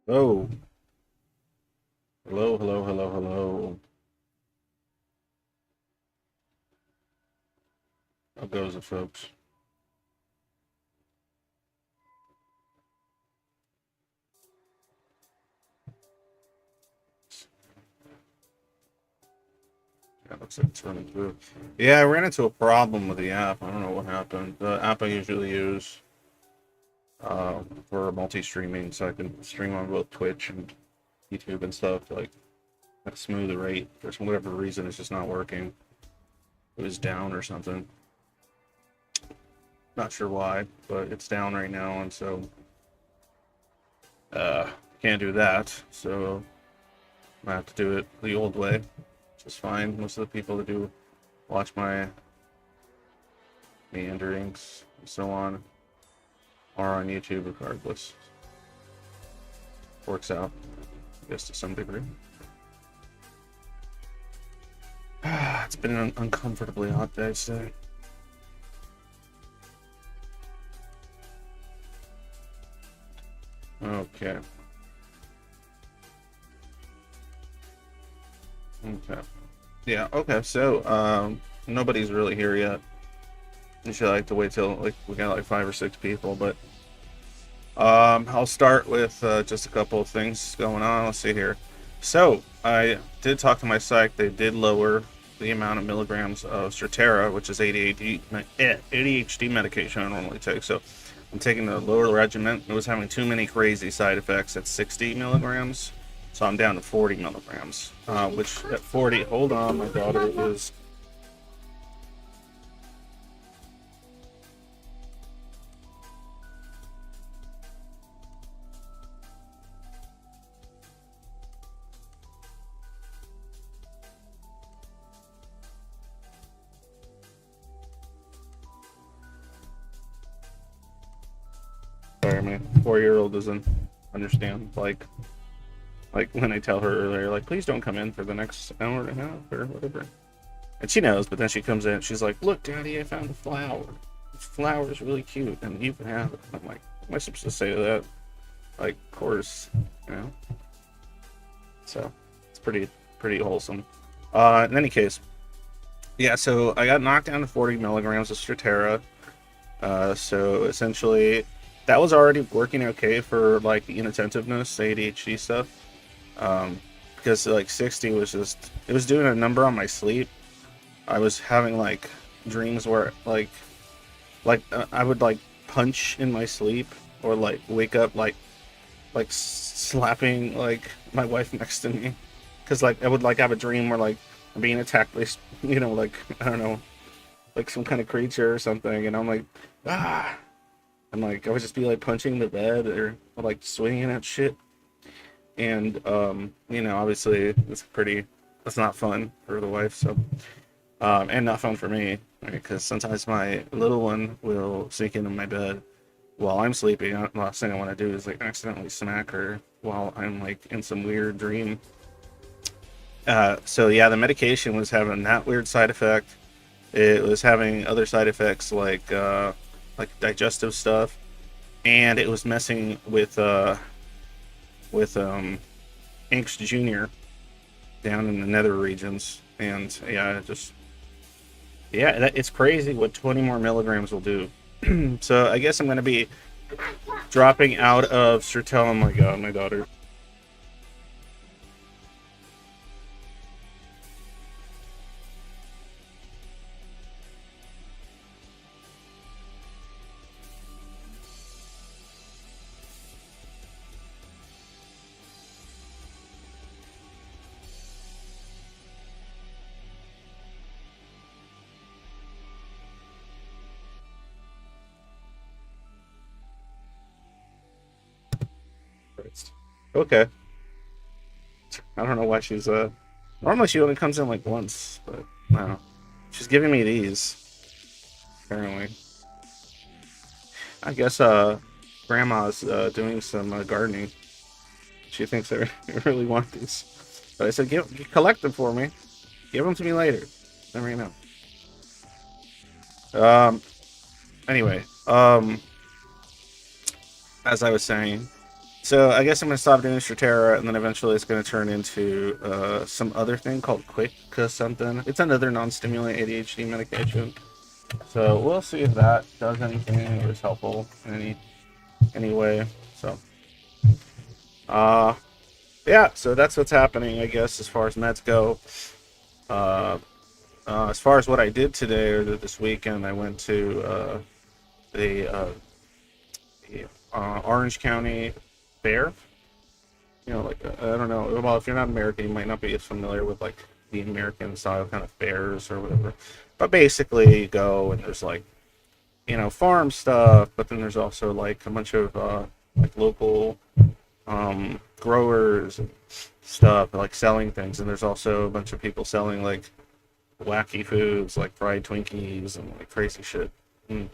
Hello. Hello, hello, hello, hello. How goes it, folks? Yeah, looks like it's running through. Yeah, I ran into a problem with the app. I don't know what happened. The app I usually use for multi-streaming, so I can stream on both Twitch and YouTube and stuff, like at a smoother rate. For some whatever reason, it's just not working. It was down or something. Not sure why, but it's down right now, and so uh, can't do that. So I have to do it the old way, which is fine. Most of the people that do watch my meanderings and so on are on YouTube regardless. Works out, I guess, to some degree. It's been an uncomfortably hot day today. Okay. Okay. Yeah, okay, so nobody's really here yet. You should like to wait till like we got like 5 or 6 people, but I'll start with just a couple of things going on. Let's see here. So I did talk to my psych. They did lower the amount of milligrams of Strattera, which is ADHD medication I normally take. So I'm taking the lower regimen. It was having too many crazy side effects at 60 milligrams, so I'm down to 40 milligrams. Which at 40, hold on, my daughter is. Sorry, my 4-year-old doesn't understand. Like when I tell her earlier, like, please don't come in for the next hour and a half or whatever. And she knows, but then she comes in, she's like, look, Daddy, I found a flower. This flower is really cute, and you can have it. I'm like, what am I supposed to say to that? Like, of course, you know. So it's pretty wholesome. In any case, yeah. So I got knocked down to 40 milligrams of Strattera. So essentially, that was already working okay for like the inattentiveness, the ADHD stuff. Because like 60 was just it was doing a number on my sleep. I was having like dreams where I would like punch in my sleep or like wake up like slapping like my wife next to me because like I would like have a dream where like I'm being attacked by like I don't know, like some kind of creature or something, and I'm like, ah, and like I would just be like punching the bed or like swinging at shit. And obviously that's not fun for the wife. So and not fun for me, right? Because sometimes my little one will sneak into my bed while I'm sleeping. The last thing I want to do is like accidentally smack her while I'm like in some weird dream. So yeah, the medication was having that weird side effect. It was having other side effects like digestive stuff, and it was messing with Angst Junior down in the nether regions. And yeah, it's crazy what 20 more milligrams will do. So I guess I'm gonna be dropping out of Sertel. Oh my god, my daughter. Okay, I don't know why she's normally she only comes in like once, but no, she's giving me these apparently. I guess grandma's doing some gardening. She thinks I really want these, but I said collect them for me. Give them to me later. Never know. Anyway, as I was saying, So I guess I'm gonna stop doing Strattera, and then eventually it's gonna turn into some other thing called Quick something. It's another non-stimulant ADHD medication. So we'll see if that does anything or is helpful in any way. So uh yeah, so that's what's happening, I guess, as far as meds go. Uh, as far as what I did today or this weekend, I went to the Orange County Fair. You know, like I don't know. Well, if you're not American, you might not be as familiar with like the American style kind of fairs or whatever. But basically, you go and there's like, farm stuff, but then there's also like a bunch of like local growers and stuff, like selling things, and there's also a bunch of people selling like wacky foods like fried Twinkies and like crazy shit. And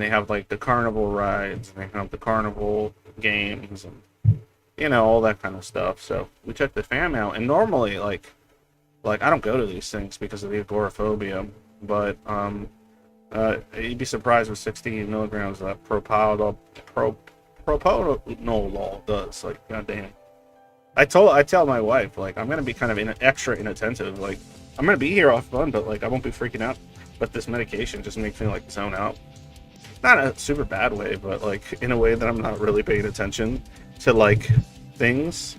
they have like the carnival rides, and they have the carnival games, and all that kind of stuff. So we took the fam out, and normally like I don't go to these things because of the agoraphobia, but you'd be surprised with 16 milligrams of that propranolol does. Like, goddamn. I tell my wife, like, I'm gonna be kind of extra inattentive. Like, I'm gonna be here off fun, but like I won't be freaking out. But this medication just makes me like zone out. Not a super bad way, but like in a way that I'm not really paying attention to like things,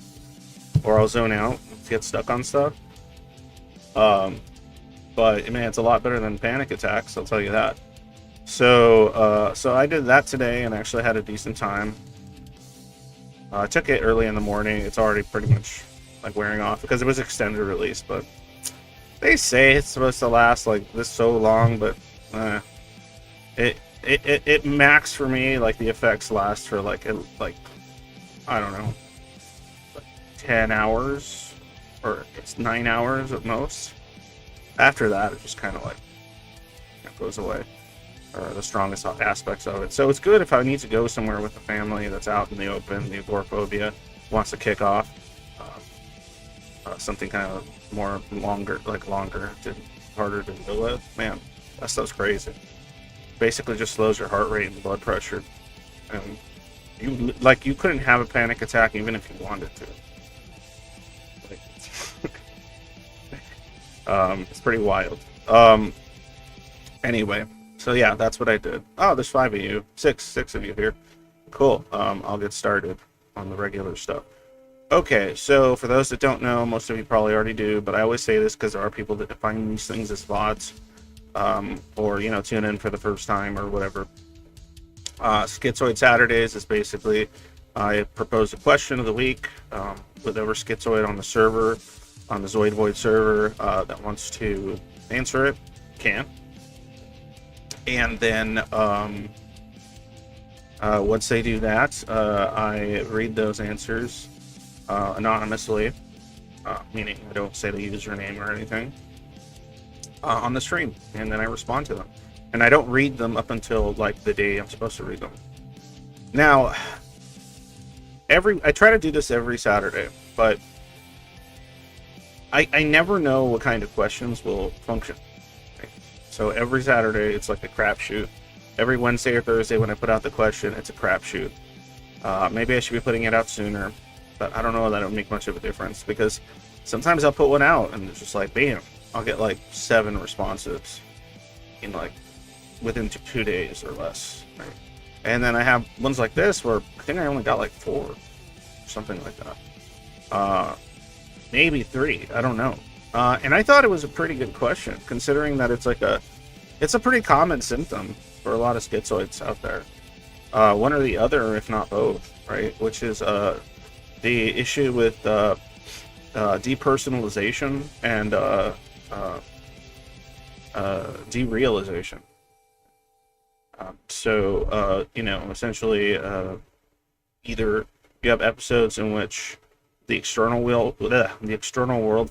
or I'll zone out, get stuck on stuff. But man, it's a lot better than panic attacks, I'll tell you that. So I did that today and actually had a decent time. I took it early in the morning. It's already pretty much like wearing off because it was extended release, but they say it's supposed to last like this so long, but it max for me, like the effects last for like I don't know, like 10 hours, or it's 9 hours at most. After that, it just kind of like goes away, or the strongest aspects of it. So it's good if I need to go somewhere with a family that's out in the open, the agoraphobia wants to kick off, something kind of longer, harder to deal with. Man, that stuff's crazy. Basically just slows your heart rate and blood pressure, and you couldn't have a panic attack even if you wanted to. It's pretty wild. Anyway, so yeah, that's what I did. Oh, there's 5 of you. Six of you here. Cool. I'll get started on the regular stuff. Okay, so for those that don't know, most of you probably already do, but I always say this because there are people that define these things as VODs, or tune in for the first time or whatever. Schizoid Saturdays is basically, I propose a question of the week, whatever schizoid on the server, on the Zoid Void server, that wants to answer it can. And then once they do that, I read those answers anonymously, meaning I don't say the username or anything, on the stream, and then I respond to them. And I don't read them up until like the day I'm supposed to read them. Now, I try to do this every Saturday, but I never know what kind of questions will function. So every Saturday, it's like a crapshoot. Every Wednesday or Thursday when I put out the question, it's a crapshoot. Maybe I should be putting it out sooner, but I don't know that it would make much of a difference, because sometimes I'll put one out and it's just like, bam, I'll get like 7 responses in like within 2 days or less. Right? And then I have ones like this where I think I only got like 4, or something like that. Maybe 3, I don't know. And I thought it was a pretty good question, considering that it's a pretty common symptom for a lot of schizoids out there. One or the other, if not both, right? Which is the issue with depersonalization and derealization. Essentially, either you have episodes in which the external world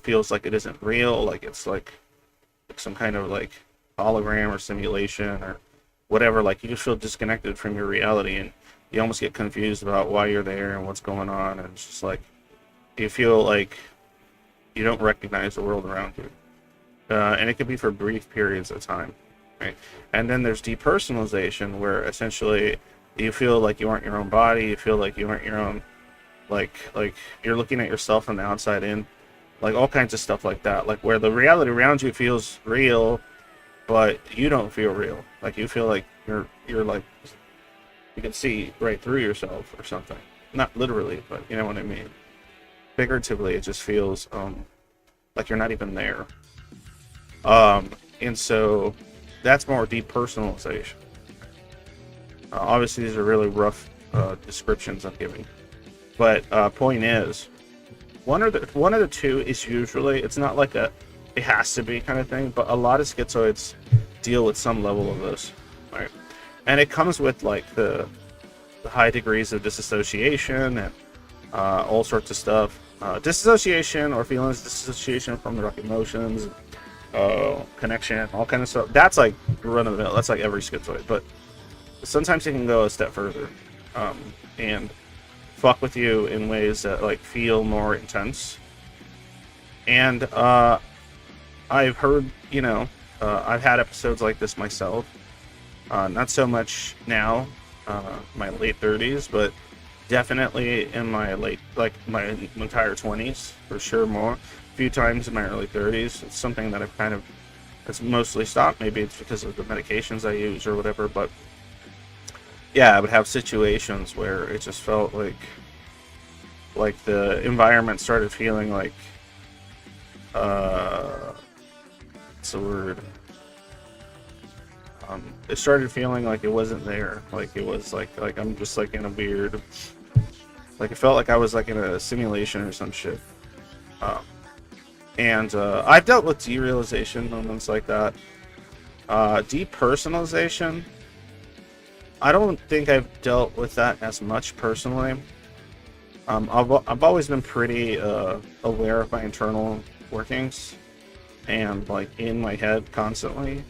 feels like it isn't real, like it's like some kind of like hologram or simulation or whatever. Like you just feel disconnected from your reality, and you almost get confused about why you're there and what's going on, and it's just like you feel like you don't recognize the world around you, and it could be for brief periods of time, right? And then there's depersonalization, where essentially You feel like you aren't your own body. You feel like you aren't your own, like you're looking at yourself from the outside in, like all kinds of stuff like that. Like where the reality around you feels real, but you don't feel real. Like you feel like you're like you can see right through yourself or something. Not literally, but you know what I mean. Figuratively, it just feels like you're not even there. And so that's more depersonalization. Obviously, these are really rough descriptions I'm giving, but point is, one of the two is usually, it's not like it has to be kind of thing, but a lot of schizoids deal with some level of this, right? And it comes with like the high degrees of disassociation and all sorts of stuff. Disassociation or feelings, disassociation from the emotions, connection, all kind of stuff. That's like run of the mill. That's like every schizoid, but sometimes it can go a step further and fuck with you in ways that like feel more intense. And I've heard, I've had episodes like this myself. Not so much now, my late 30s, but definitely in my my entire 20s, for sure more. A few times in my early 30s. It's something that I've it's mostly stopped. Maybe it's because of the medications I use or whatever, but yeah, I would have situations where it just felt like the environment started feeling like, what's the word? It started feeling like it wasn't there. Like it was like I'm just like in a weird, like it felt like I was like in a simulation or some shit. And I've dealt with derealization moments like that. Depersonalization, I don't think I've dealt with that as much personally. I've always been pretty aware of my internal workings and like in my head constantly.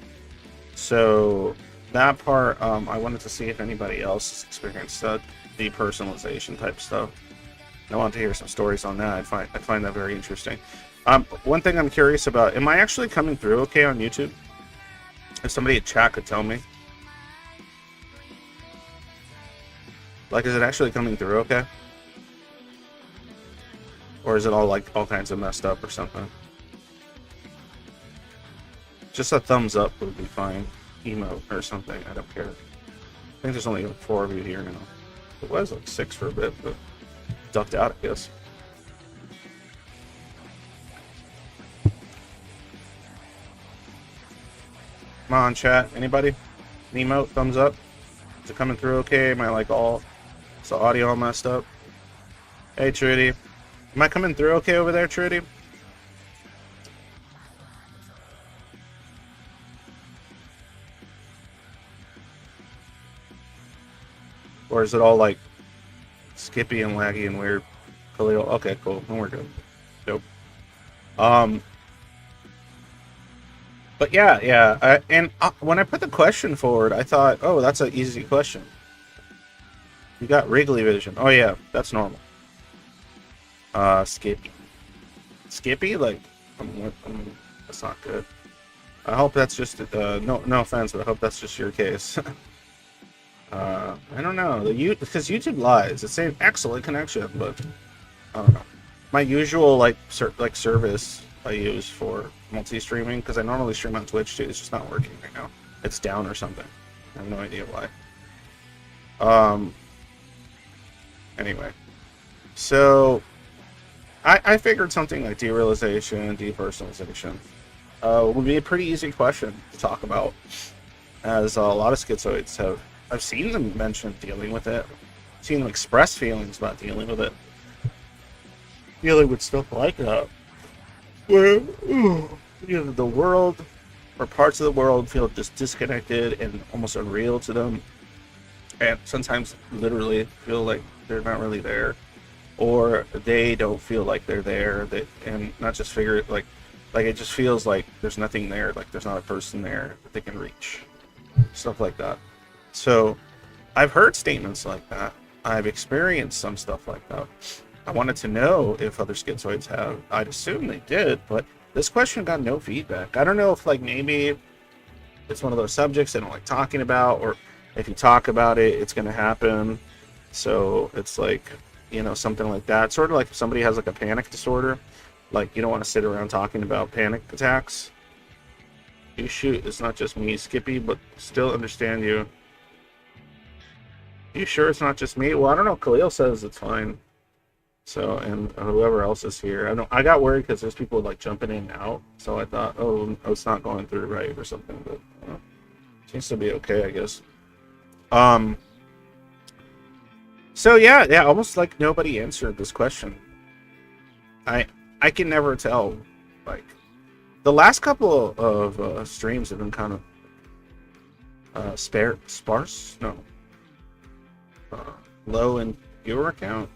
So that part, I wanted to see if anybody else has experienced that depersonalization type stuff. I want to hear some stories on that. I find that very interesting. One thing I'm curious about: am I actually coming through okay on YouTube? If somebody in chat could tell me, like, is it actually coming through okay, or is it all like all kinds of messed up or something? Just a thumbs up would be fine. Emote or something. I don't care. I think there's only 4 of you here now. It was like 6 for a bit, but ducked out, I guess. Come on, chat. Anybody? An emote? Thumbs up? Is it coming through okay? Am I like all... Is the audio all messed up? Hey, Trudy. Am I coming through okay over there, Trudy? Or is it all like skippy and laggy and weird? Khalil, okay, cool. Then we're good. Dope. But yeah. When I put the question forward, I thought, oh, that's an easy question. You got Wrigley vision. Oh yeah, that's normal. Skippy. Skippy? Like, that's not good. I hope that's just no offense, but I hope that's just your case. I don't know. Because YouTube lies. It's saying excellent connection, but I don't know. My usual service I use for multi-streaming, because I normally stream on Twitch too. It's just not working right now. It's down or something. I have no idea why. Anyway, so I figured something like derealization, depersonalization would be a pretty easy question to talk about, as a lot of schizoids have. I've seen them mention dealing with it. I've seen them express feelings about dealing with it. Dealing with stuff like that. Where either the world or parts of the world feel just disconnected and almost unreal to them. And sometimes literally feel like they're not really there. Or they don't feel like they're there. And not just figure it like it just feels like there's nothing there. Like there's not a person there that they can reach. Stuff like that. So, I've heard statements like that. I've experienced some stuff like that. I wanted to know if other schizoids have. I'd assume they did, but this question got no feedback. I don't know if maybe it's one of those subjects they don't like talking about, or If you talk about it, it's going to happen. So it's like, something like that. Sort of like if somebody has like a panic disorder, like you don't want to sit around talking about panic attacks. You shoot, it's not just me, Skippy, but still understand you. You sure it's not just me? Well, I don't know. Khalil says it's fine. So, and whoever else is here, I got worried because there's people like jumping in and out. So I thought, oh, it's not going through right or something. But seems to be okay, I guess. So yeah, almost like nobody answered this question. I can never tell. Like, the last couple of streams have been kind of sparse. No, low in viewer count,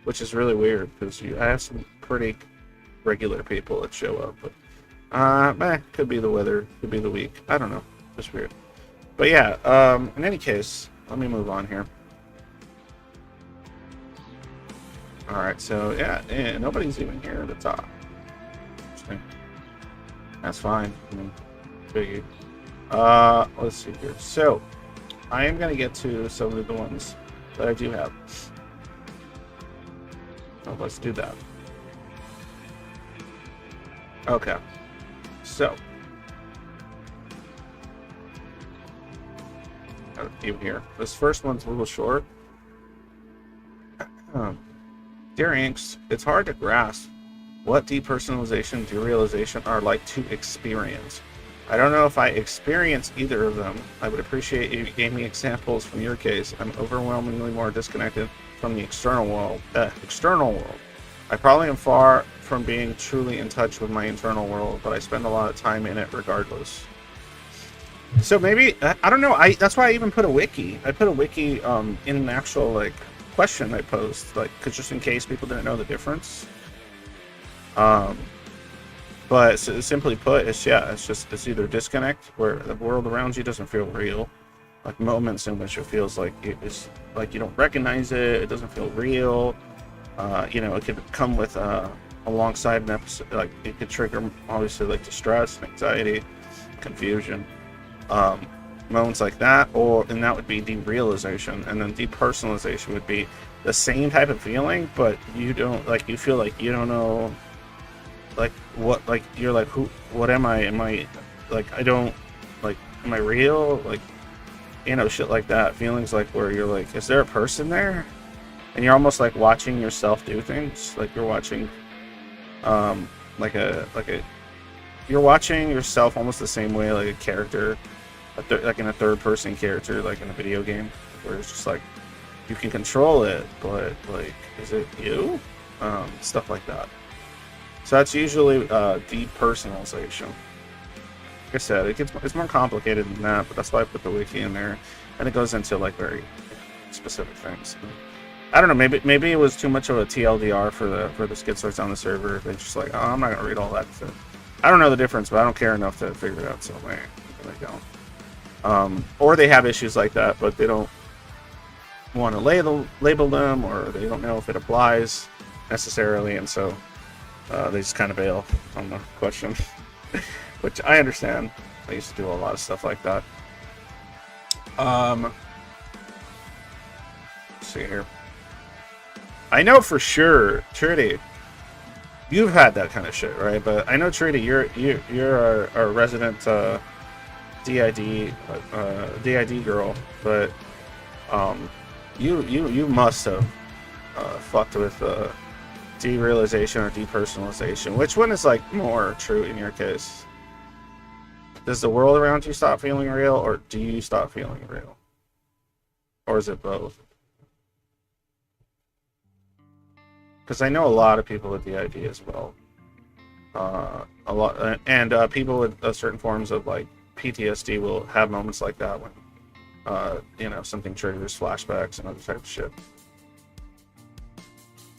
which is really weird because I have some pretty regular people that show up. But could be the weather, could be the week. I don't know. Just weird. But yeah. In any case, let me move on here. All right. So yeah, nobody's even here to talk. Interesting. That's fine. I mean, biggie. Let's see here. So, I am gonna get to some of the ones that I do have. So let's do that. Okay. So, got a few here. This first one's a little short. Dear Angst, it's hard to grasp what depersonalization, derealization are like to experience. I don't know if I experience either of them. I would appreciate if you gave me examples from your case. I'm overwhelmingly more disconnected from the external world. I probably am far from being truly in touch with my internal world, but I spend a lot of time in it regardless. So maybe, I don't know, that's why I even put a wiki. I put a wiki in an actual like question I posed, like, cause just in case people didn't know the difference. But simply put, it's either disconnect, where the world around you doesn't feel real, like moments in which it feels like it's like you don't recognize it, it doesn't feel real. It could come with alongside an episode, like it could trigger obviously like distress, anxiety, confusion, moments like that, and that would be derealization, and then depersonalization would be the same type of feeling, but you feel like you don't know. Like what? Like you're like, who? What am I? Am I like I don't like? Am I real? Like, shit like that. Feelings like where you're like, is there a person there? And you're almost like watching yourself do things. Like you're watching, you're watching yourself almost the same way like a character, like in a third-person character, like in a video game, where it's just like you can control it, but like, is it you? Stuff like that. So that's usually depersonalization. Like I said, it's more complicated than that, but that's why I put the wiki in there, and it goes into like very specific things. I don't know, maybe it was too much of a TLDR for the schizoids on the server. They're just like, oh, I'm not gonna read all that. So I don't know the difference, but I don't care enough to figure it out. So they don't. Or they have issues like that, but they don't want to label them, or they don't know if it applies necessarily, and so they just kind of bail on the question, which I understand. I used to do a lot of stuff like that. Let's see here. I know for sure, Trudy, you've had that kind of shit, right? But I know, Trudy, you're a resident DID girl, but you must have fucked with derealization or depersonalization. Which one is like more true in your case? Does the world around you stop feeling real, or do you stop feeling real? Or is it both? Because I know a lot of people with DID as well. A lot, and people with certain forms of like PTSD will have moments like that when something triggers flashbacks and other type of shit.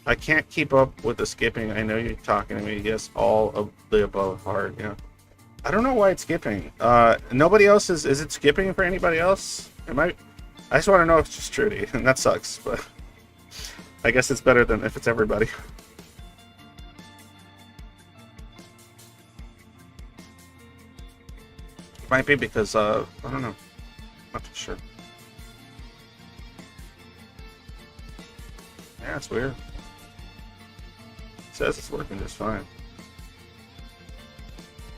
I can't keep up with the skipping. I know you're talking to me. Yes, all of the above hard. Yeah. I don't know why it's skipping. Nobody else is it skipping for anybody else? I just want to know if it's just Trudy, and that sucks, but I guess it's better than if it's everybody. Might be because I don't know. Not too sure. Yeah, it's weird. It says it's working just fine.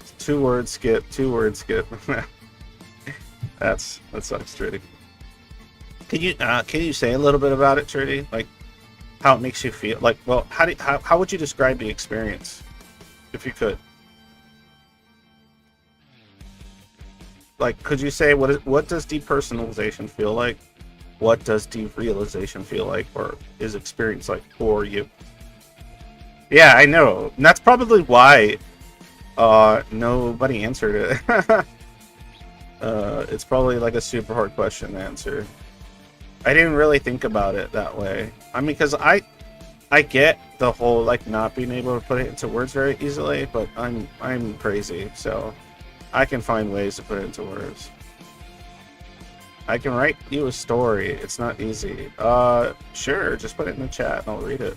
It's 2-word skip, 2-word skip. That sucks, Trudy. Can you say a little bit about it, Trudy? Like how it makes you feel? Like, well, how would you describe the experience, if you could? Like, could you say what does depersonalization feel like? What does derealization feel like, or is experience like for you? Yeah, I know. And that's probably why nobody answered it. It's probably like a super hard question to answer. I didn't really think about it that way. I mean, because I get the whole like not being able to put it into words very easily, but I'm crazy, so I can find ways to put it into words. I can write you a story. It's not easy. Sure, just put it in the chat and I'll read it.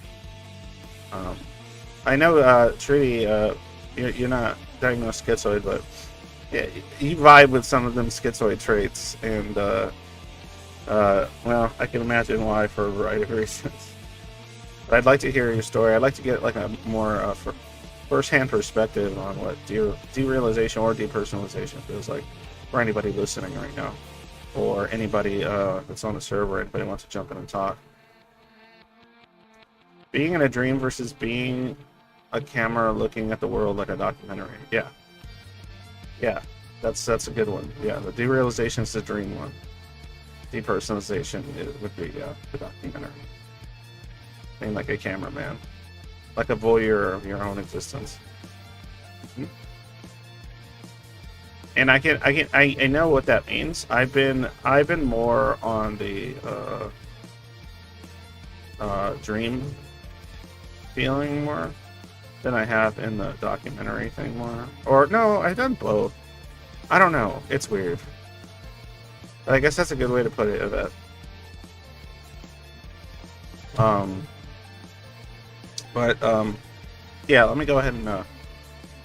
I know, Trudy, you're not diagnosed schizoid, but yeah, you vibe with some of them schizoid traits, and well, I can imagine why for a variety of reasons. But I'd like to hear your story. I'd like to get like a more first-hand perspective on what derealization or depersonalization feels like for anybody listening right now, or anybody that's on the server. Anybody wants to jump in and talk. Being in a dream versus being a camera looking at the world like a documentary. Yeah, that's a good one. Yeah, the derealization is the dream one. Depersonalization would be the documentary. Being like a cameraman, like a voyeur of your own existence. Mm-hmm. And I know what that means. I've been more on the dream feeling more than I have in the documentary thing more. Or no, I've done both. I don't know. It's weird. But I guess that's a good way to put it, Yvette. Yeah, let me go ahead and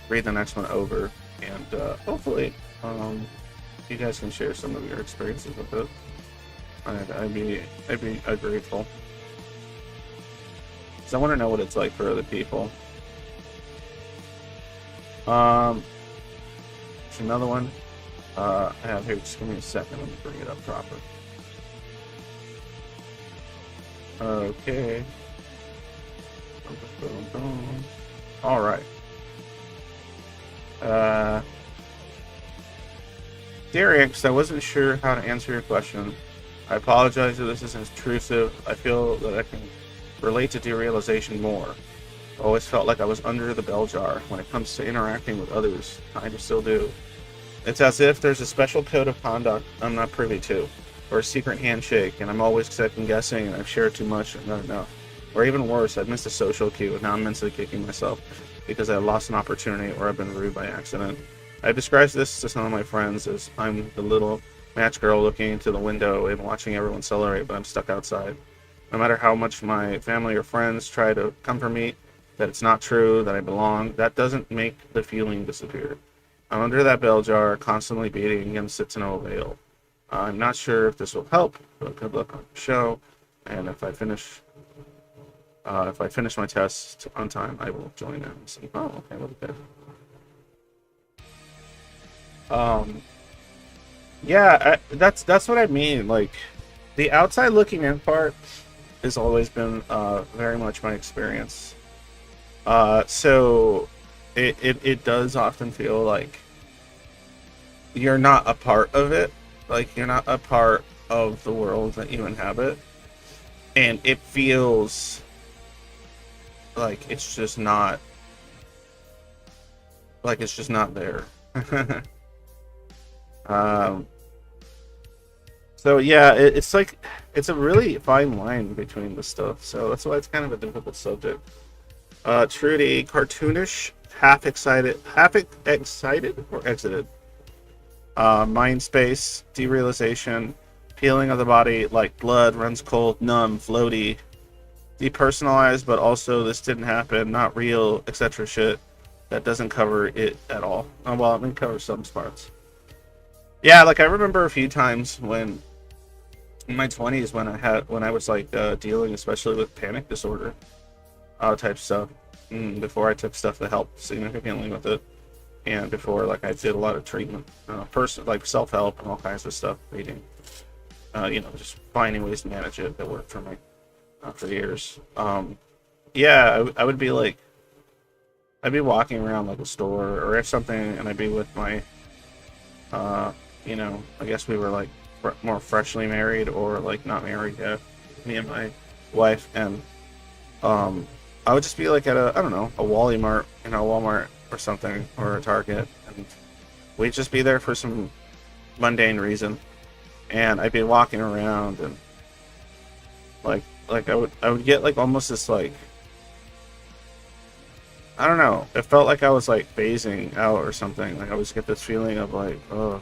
read the next one over, and hopefully you guys can share some of your experiences with it. I'd be grateful. So I want to know what it's like for other people. There's another one I have here. Just give me a second. Let me bring it up proper. Okay. All right. Dear Angst, I wasn't sure how to answer your question. I apologize if this is intrusive. I feel that I can relate to derealization more. I always felt like I was under the bell jar when it comes to interacting with others. I just still do. It's as if there's a special code of conduct I'm not privy to, or a secret handshake, and I'm always second guessing and I've shared too much and not enough. Or even worse, I've missed a social cue and now I'm mentally kicking myself because I lost an opportunity or I've been rude by accident. I've described this to some of my friends as I'm the little match girl looking into the window and watching everyone celebrate, but I'm stuck outside. No matter how much my family or friends try to comfort me that it's not true, that I belong, that doesn't make the feeling disappear. I'm under that bell jar, constantly beating against it to no avail. I'm not sure if this will help, but good luck on the show. And if I finish my test on time, I will join in. So, oh, okay, well, good. Yeah, that's what I mean. Like, the outside looking in part has always been very much my experience. So it does often feel like you're not a part of it. Like, you're not a part of the world that you inhabit. And it feels like it's just not there. So yeah, it's like it's a really fine line between the stuff. So that's why it's kind of a difficult subject. Trudy, cartoonish, half excited or exited. Mind space, derealization, feeling of the body like blood runs cold, numb, floaty, depersonalized, but also this didn't happen, not real, etc. shit. That doesn't cover it at all. Oh, well, let me cover some parts. Yeah, like I remember a few times when in my 20s when I was like dealing especially with panic disorder type stuff, before I took stuff to help significantly with it, and before like I did a lot of treatment, person like self-help and all kinds of stuff, reading, just finding ways to manage it that worked for me for years. Yeah, I would be like, I'd be walking around like a store or something, and I'd be with my, I guess we were like more freshly married or like not married yet, me and my wife, and um, I would just be like at I don't know, a Walmart or something, or a Target, and we'd just be there for some mundane reason, and I'd be walking around, and I would get like almost this like, I don't know, it felt like I was like phasing out or something. Like I would just get this feeling of like, oh,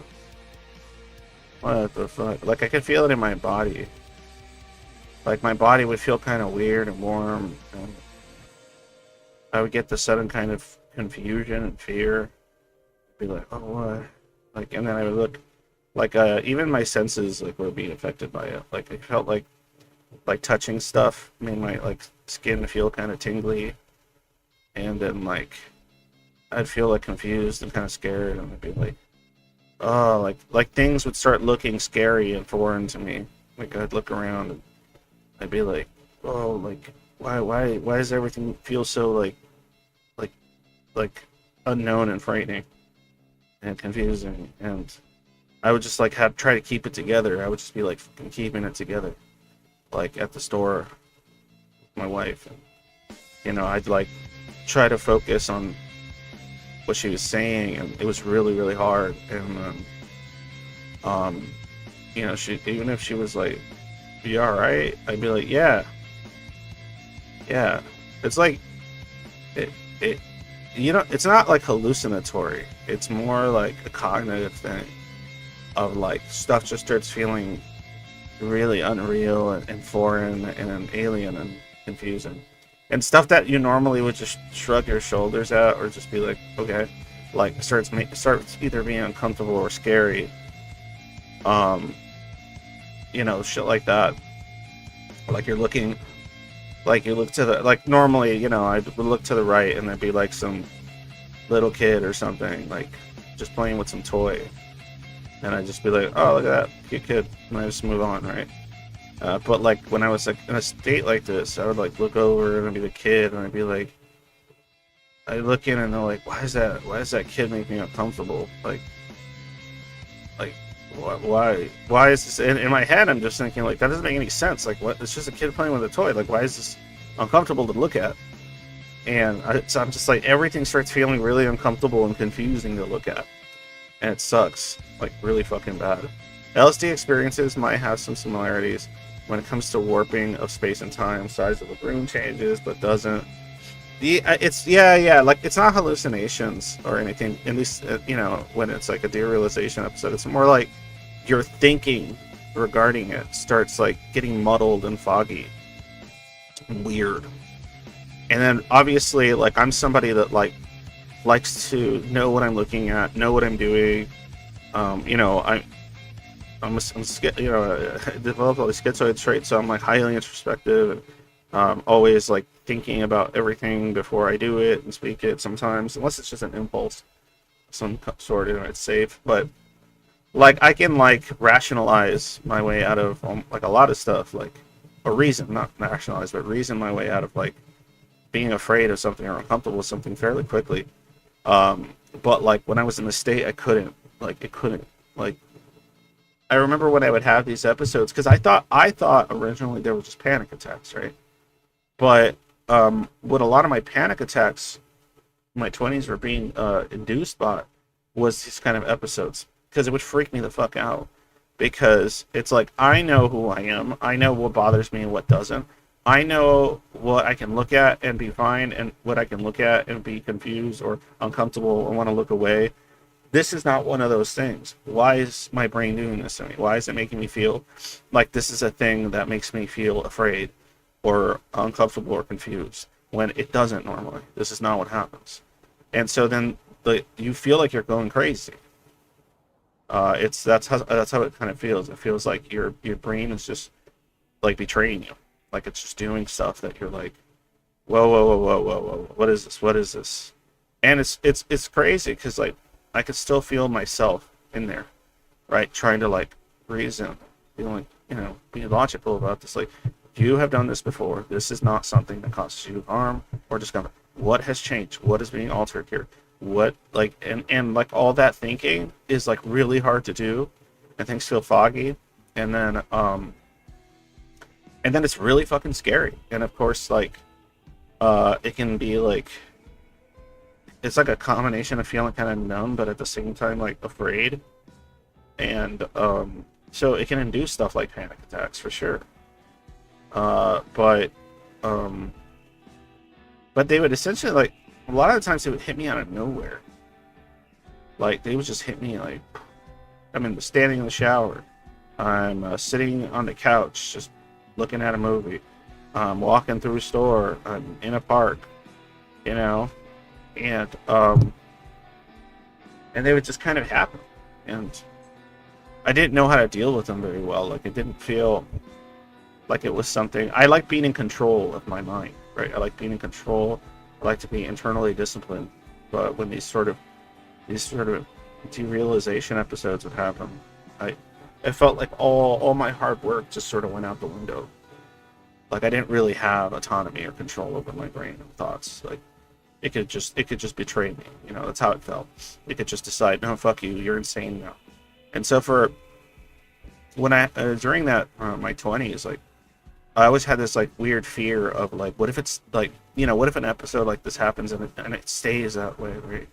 what the fuck? Like I could feel it in my body. Like my body would feel kind of weird and warm, and I would get the sudden kind of confusion and fear. Be like, oh, what? Like, and then I would look, like, even my senses like were being affected by it. Like, I felt like touching stuff made my like skin feel kind of tingly, and then like I'd feel like confused and kind of scared, and I'd be like, oh, like things would start looking scary and foreign to me. Like I'd look around and I'd be like, oh, like why does everything feel so like like unknown and frightening and confusing? And I would just like have try to keep it together. I would just be like keeping it together, like at the store with my wife, and I'd like try to focus on what she was saying, and it was really really hard. And she, even if she was like, "You all right?" I'd be like, "Yeah, yeah." It's like it it's not like hallucinatory. It's more like a cognitive thing of like stuff just starts feeling really unreal and foreign and alien and confusing, and stuff that you normally would just shrug your shoulders at or just be like, okay, like starts either being uncomfortable or scary. Shit like that. Like you're looking, like you look to the, like normally, I would look to the right and there'd be like some little kid or something, like just playing with some toy, and I'd just be like, oh, look at that cute kid, and I just move on, right? But like when I was like in a state like this, I would like look over and I'd be the kid, and I'd be like, I look in and they're like, why does that kid make me uncomfortable? Like why is this in my head? I'm just thinking like that doesn't make any sense. Like what? It's just a kid playing with a toy. Like why is this uncomfortable to look at? And so I'm just like, everything starts feeling really uncomfortable and confusing to look at, and it sucks like really fucking bad. LSD experiences might have some similarities when it comes to warping of space and time. Size of the room changes, but doesn't. Like it's not hallucinations or anything. At least when it's like a derealization episode, it's more like your thinking regarding it starts like getting muddled and foggy, and weird. And then obviously, like I'm somebody that like likes to know what I'm looking at, know what I'm doing. I developed all these schizoid traits, so I'm like highly introspective and always like thinking about everything before I do it and speak it. Sometimes, unless it's just an impulse, some sort, it's safe. But like I can like rationalize my way out of like a lot of stuff, like a reason, not rationalize, but reason my way out of like being afraid of something or uncomfortable with something fairly quickly. But like when I was in the state, I couldn't. Like it couldn't. Like I remember when I would have these episodes, because I thought originally they were just panic attacks, right? But what a lot of my panic attacks in my 20s were being induced by was these kind of episodes, because it would freak me the fuck out. Because it's like, I know who I am, I know what bothers me and what doesn't. I know what I can look at and be fine, and what I can look at and be confused or uncomfortable or want to look away. This is not one of those things. Why is my brain doing this to me? Why is it making me feel like this is a thing that makes me feel afraid or uncomfortable or confused when it doesn't normally? This is not what happens. And so then you feel like you're going crazy. It's that's how it kind of feels. It feels like your brain is just like betraying you, like it's just doing stuff that you're like, whoa, whoa, whoa, whoa, whoa, whoa, what is this? What is this? And it's crazy because like I could still feel myself in there, right? Trying to like reason, being like, being logical about this. Like, you have done this before. This is not something that causes you harm or discomfort. What has changed? What is being altered here? What like and like all that thinking is like really hard to do, and things feel foggy, and then it's really fucking scary. And of course, like, it can be like it's like a combination of feeling kind of numb, but at the same time like afraid, and so it can induce stuff like panic attacks for sure. But they would essentially like a lot of the times they would hit me out of nowhere. Like they would just hit me like I'm standing in the shower, I'm sitting on the couch just looking at a movie, I'm walking through a store, I'm in a park, and they would just kind of happen, and I didn't know how to deal with them very well. Like it didn't feel like it was something. I like being in control of my mind, right? I like being in control. I like to be internally disciplined. But when these sort of derealization episodes would happen, it felt like all my hard work just sort of went out the window. Like I didn't really have autonomy or control over my brain and thoughts. Like it could just betray me. That's how it felt. It could just decide, no, fuck you, you're insane now. And so during that my 20s, like I always had this like weird fear of like, what if it's like, what if an episode like this happens and it stays that way, right?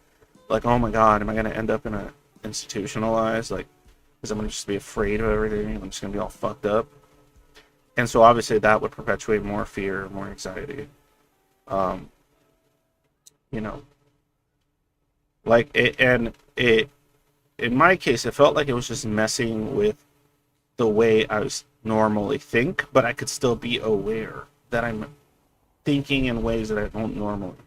Like, oh my God, am I gonna end up in a institutionalized, like, because I'm gonna just be afraid of everything, I'm just gonna be all fucked up. And so obviously that would perpetuate more fear, more anxiety. Like it in my case, it felt like it was just messing with the way I was normally think, but I could still be aware that I'm thinking in ways that I don't normally.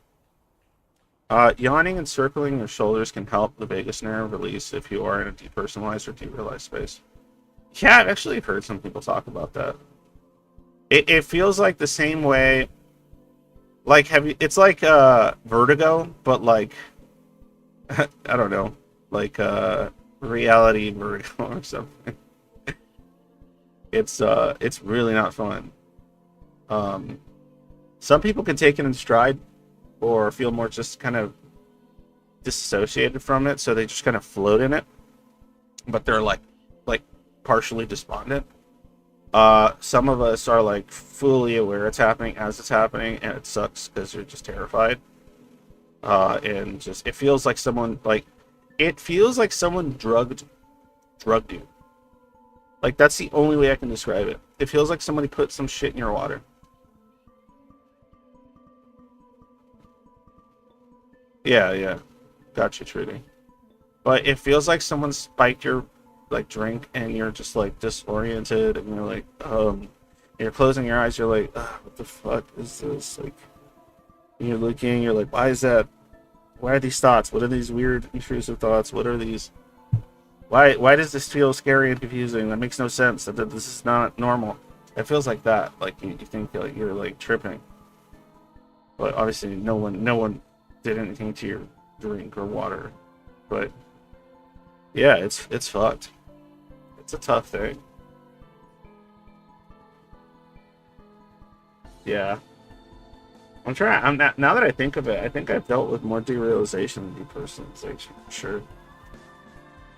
Yawning and circling your shoulders can help the vagus nerve release if you are in a depersonalized or derealized space. Yeah, I've actually heard some people talk about that. It feels like the same way. Like it's like vertigo, but like I don't know, like reality vertigo or something. It's really not fun. Some people can take it in stride or feel more just kind of disassociated from it, so they just kind of float in it, but they're like partially despondent. Some of us are like fully aware it's happening as it's happening, and it sucks because you're just terrified. And just it feels like someone drugged you. Like that's the only way I can describe it. It feels like somebody put some shit in your water. Yeah. Gotcha, Trudy. But it feels like someone spiked your like drink and you're just like disoriented and you're like you're closing your eyes, you're like, what the fuck is this? Like you're looking, you're like, why is that? Why are these thoughts? What are these weird intrusive thoughts? What are these? Why does this feel scary and confusing? That makes no sense. That this is not normal. It feels like that. Like you think like you're like tripping. But obviously no one did anything to your drink or water. But yeah, it's fucked. It's a tough thing. Yeah. Now that I think of it, I think I've dealt with more derealization than depersonalization for sure.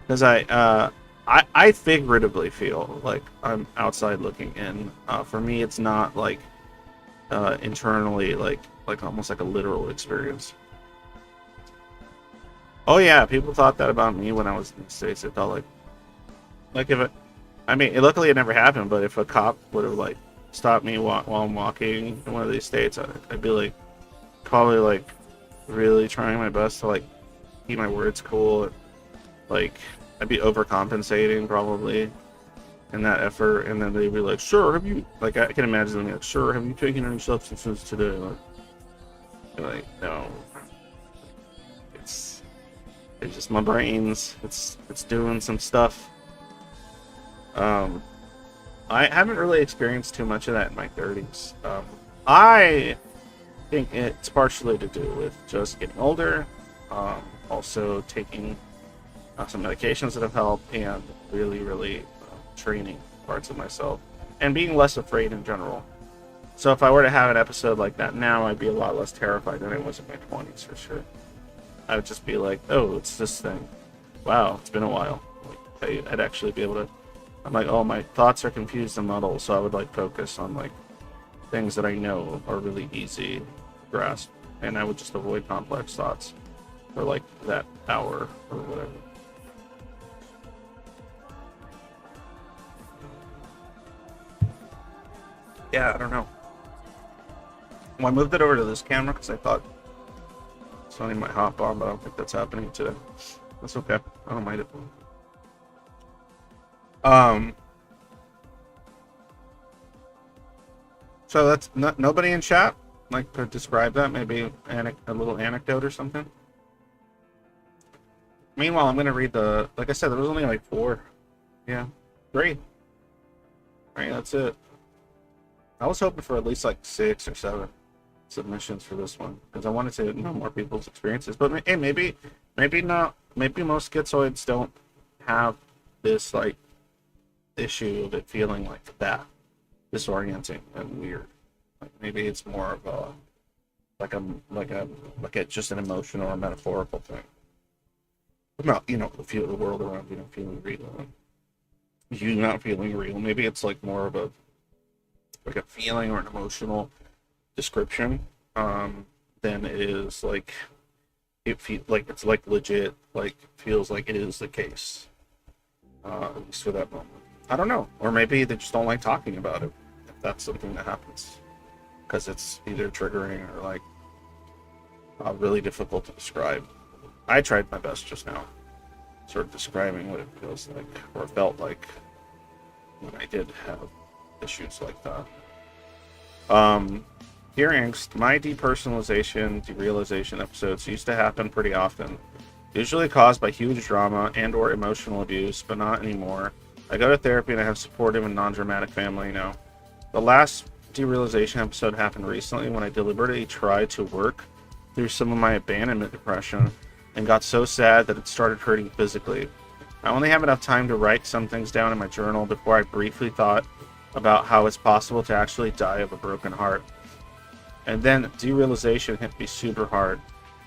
Because I figuratively feel like I'm outside looking in. For me, it's not like internally, like almost like a literal experience. Oh yeah, people thought that about me when I was in the States. They thought like if it, I mean, luckily it never happened. But if a cop would have like stopped me while I'm walking in one of these states, I'd be like probably like really trying my best to like keep my words cool. Like I'd be overcompensating probably in that effort, and then they'd be like, "Sure, have you?" Like I can imagine them like, "Sure, have you taken any substances today?" Like no. It's just my brains. It's doing some stuff. I haven't really experienced too much of that in my 30s. I think it's partially to do with just getting older, also taking some medications that have helped, and really training parts of myself, and being less afraid in general. So if I were to have an episode like that now, I'd be a lot less terrified than I was in my 20s, for sure. I would just be like, oh, it's this thing. Wow, it's been a while. Like, I'd actually be able to... I'm like, oh, my thoughts are confused and muddled, so I would like focus on like things that I know are really easy to grasp, and I would just avoid complex thoughts for like that hour or whatever. Yeah, I don't know. Well, I moved it over to this camera because I thought Sony might hop on, but I don't think that's happening today. That's okay. I don't mind it. So that's nobody in chat like to describe that. Maybe a little anecdote or something. Meanwhile, I'm gonna read the. Like I said, there was only like 4. Yeah, 3. Right, that's it. I was hoping for at least like 6 or 7 submissions for this one because I wanted to know more people's experiences. But hey, maybe not. Maybe most schizoids don't have this like issue of it feeling like that disorienting and weird. Like maybe it's more of a just an emotional or metaphorical thing. About the world around feeling real. You not feeling real. Maybe it's like more of a feeling or an emotional description than it is like it feel like it's like legit, like feels like it is the case. At least for that moment. I don't know. Or maybe they just don't like talking about it, if that's something that happens. Because it's either triggering or like really difficult to describe. I tried my best just now, sort of describing what it feels like, or felt like, when I did have issues like that. Dear Angst, my depersonalization, derealization episodes used to happen pretty often. Usually caused by huge drama and or emotional abuse, but not anymore. I go to therapy and I have supportive and non-dramatic family now. The last derealization episode happened recently when I deliberately tried to work through some of my abandonment depression and got so sad that it started hurting physically. I only have enough time to write some things down in my journal before I briefly thought about how it's possible to actually die of a broken heart. And then derealization hit me super hard.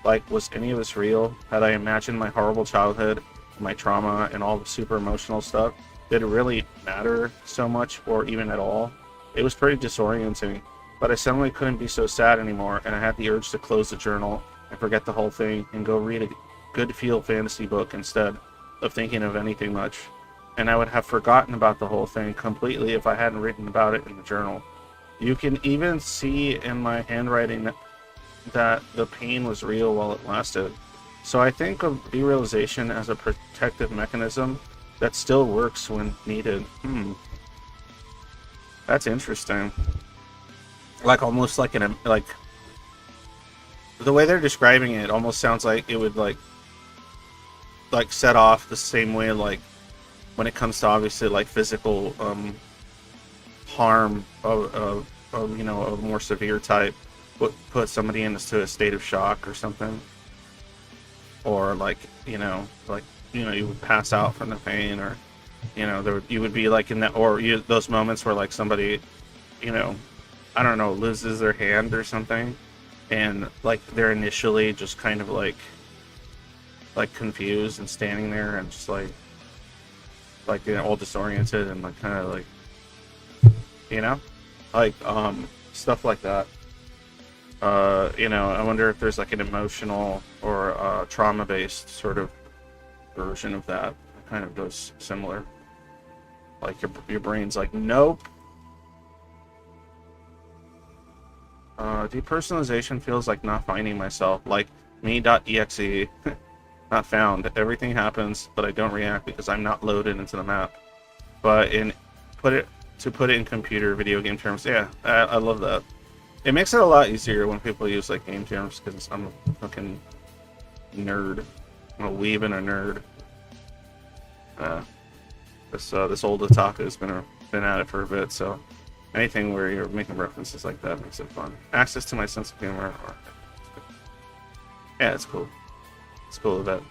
Like, was any of this real? Had I imagined my horrible childhood, my trauma, and all the super emotional stuff? Did it really matter so much, or even at all? It was pretty disorienting, but I suddenly couldn't be so sad anymore, and I had the urge to close the journal and forget the whole thing and go read a good feel fantasy book instead of thinking of anything much. And I would have forgotten about the whole thing completely if I hadn't written about it in the journal. You can even see in my handwriting that the pain was real while it lasted. So I think of derealization as a protective mechanism that still works when needed. That's interesting. Like almost like like the way they're describing it almost sounds like it would like set off the same way like when it comes to obviously like physical harm of a more severe type, put somebody into a state of shock or something, or like you would pass out from the pain, or you would be like in that, or those moments where like somebody I don't know, loses their hand or something, and like they're initially just kind of like confused and standing there and just like all disoriented and like kind of like stuff like that. I wonder if there's like an emotional or trauma-based sort of version of that. It kind of goes similar. Like your brain's like, nope. Depersonalization feels like not finding myself, like me.exe. Not found. Everything happens, but I don't react because I'm not loaded into the map. But put it in computer video game terms, yeah, I love that. It makes it a lot easier when people use like game terms because I'm a fucking nerd. I'm a weeb and a nerd. This old otaku has been at it for a bit, so anything where you're making references like that makes it fun. Access to my sense of humor. Yeah, it's cool. It's cool with that.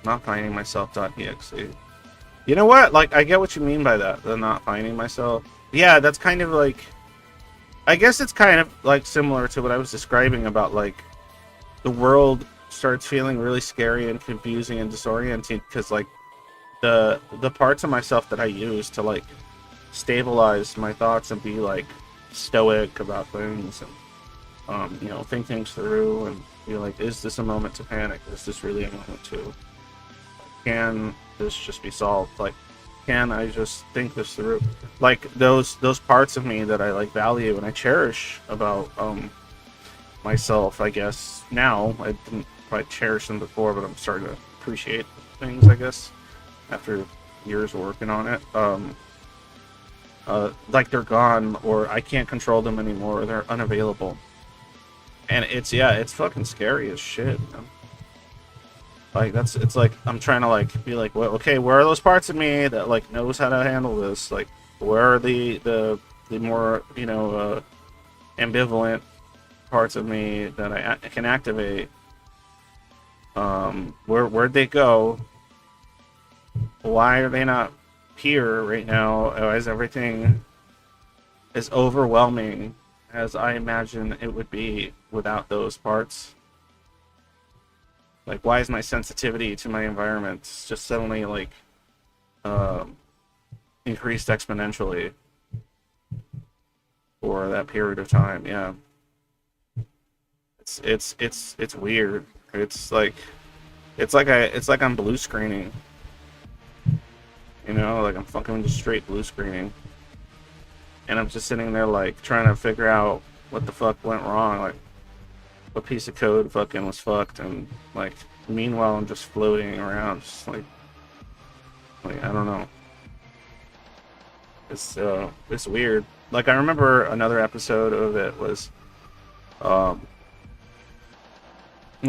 Not finding myself.exe. You know what? Like, I get what you mean by that. The not finding myself. Yeah, that's kind of like. I guess it's kind of like similar to what I was describing about like the world starts feeling really scary and confusing and disorienting because like the parts of myself that I use to like stabilize my thoughts and be like stoic about things and you know, think things through and be like, is this a moment to panic? Is this really a moment to, can this just be solved? Like, can I just think this through? Like those parts of me that I like value and I cherish about myself, I guess now. I didn't quite cherish them before, but I'm starting to appreciate things, I guess, after years of working on it. Like they're gone, or I can't control them anymore, or they're unavailable. And it's fucking scary as shit, man. Like it's like I'm trying to like be like, well, okay, where are those parts of me that like knows how to handle this? Like, where are the more, you know, ambivalent parts of me that I can activate? Where'd they go? Why are they not here right now? Why is everything as overwhelming as I imagine it would be without those parts? Like, why is my sensitivity to my environment just suddenly like increased exponentially for that period of time? Yeah, it's weird. It's like I'm blue screening. You know, like I'm fucking just straight blue screening. And I'm just sitting there like trying to figure out what the fuck went wrong, like what piece of code fucking was fucked, and like meanwhile I'm just floating around, just like I don't know. It's weird. Like I remember another episode of it was well,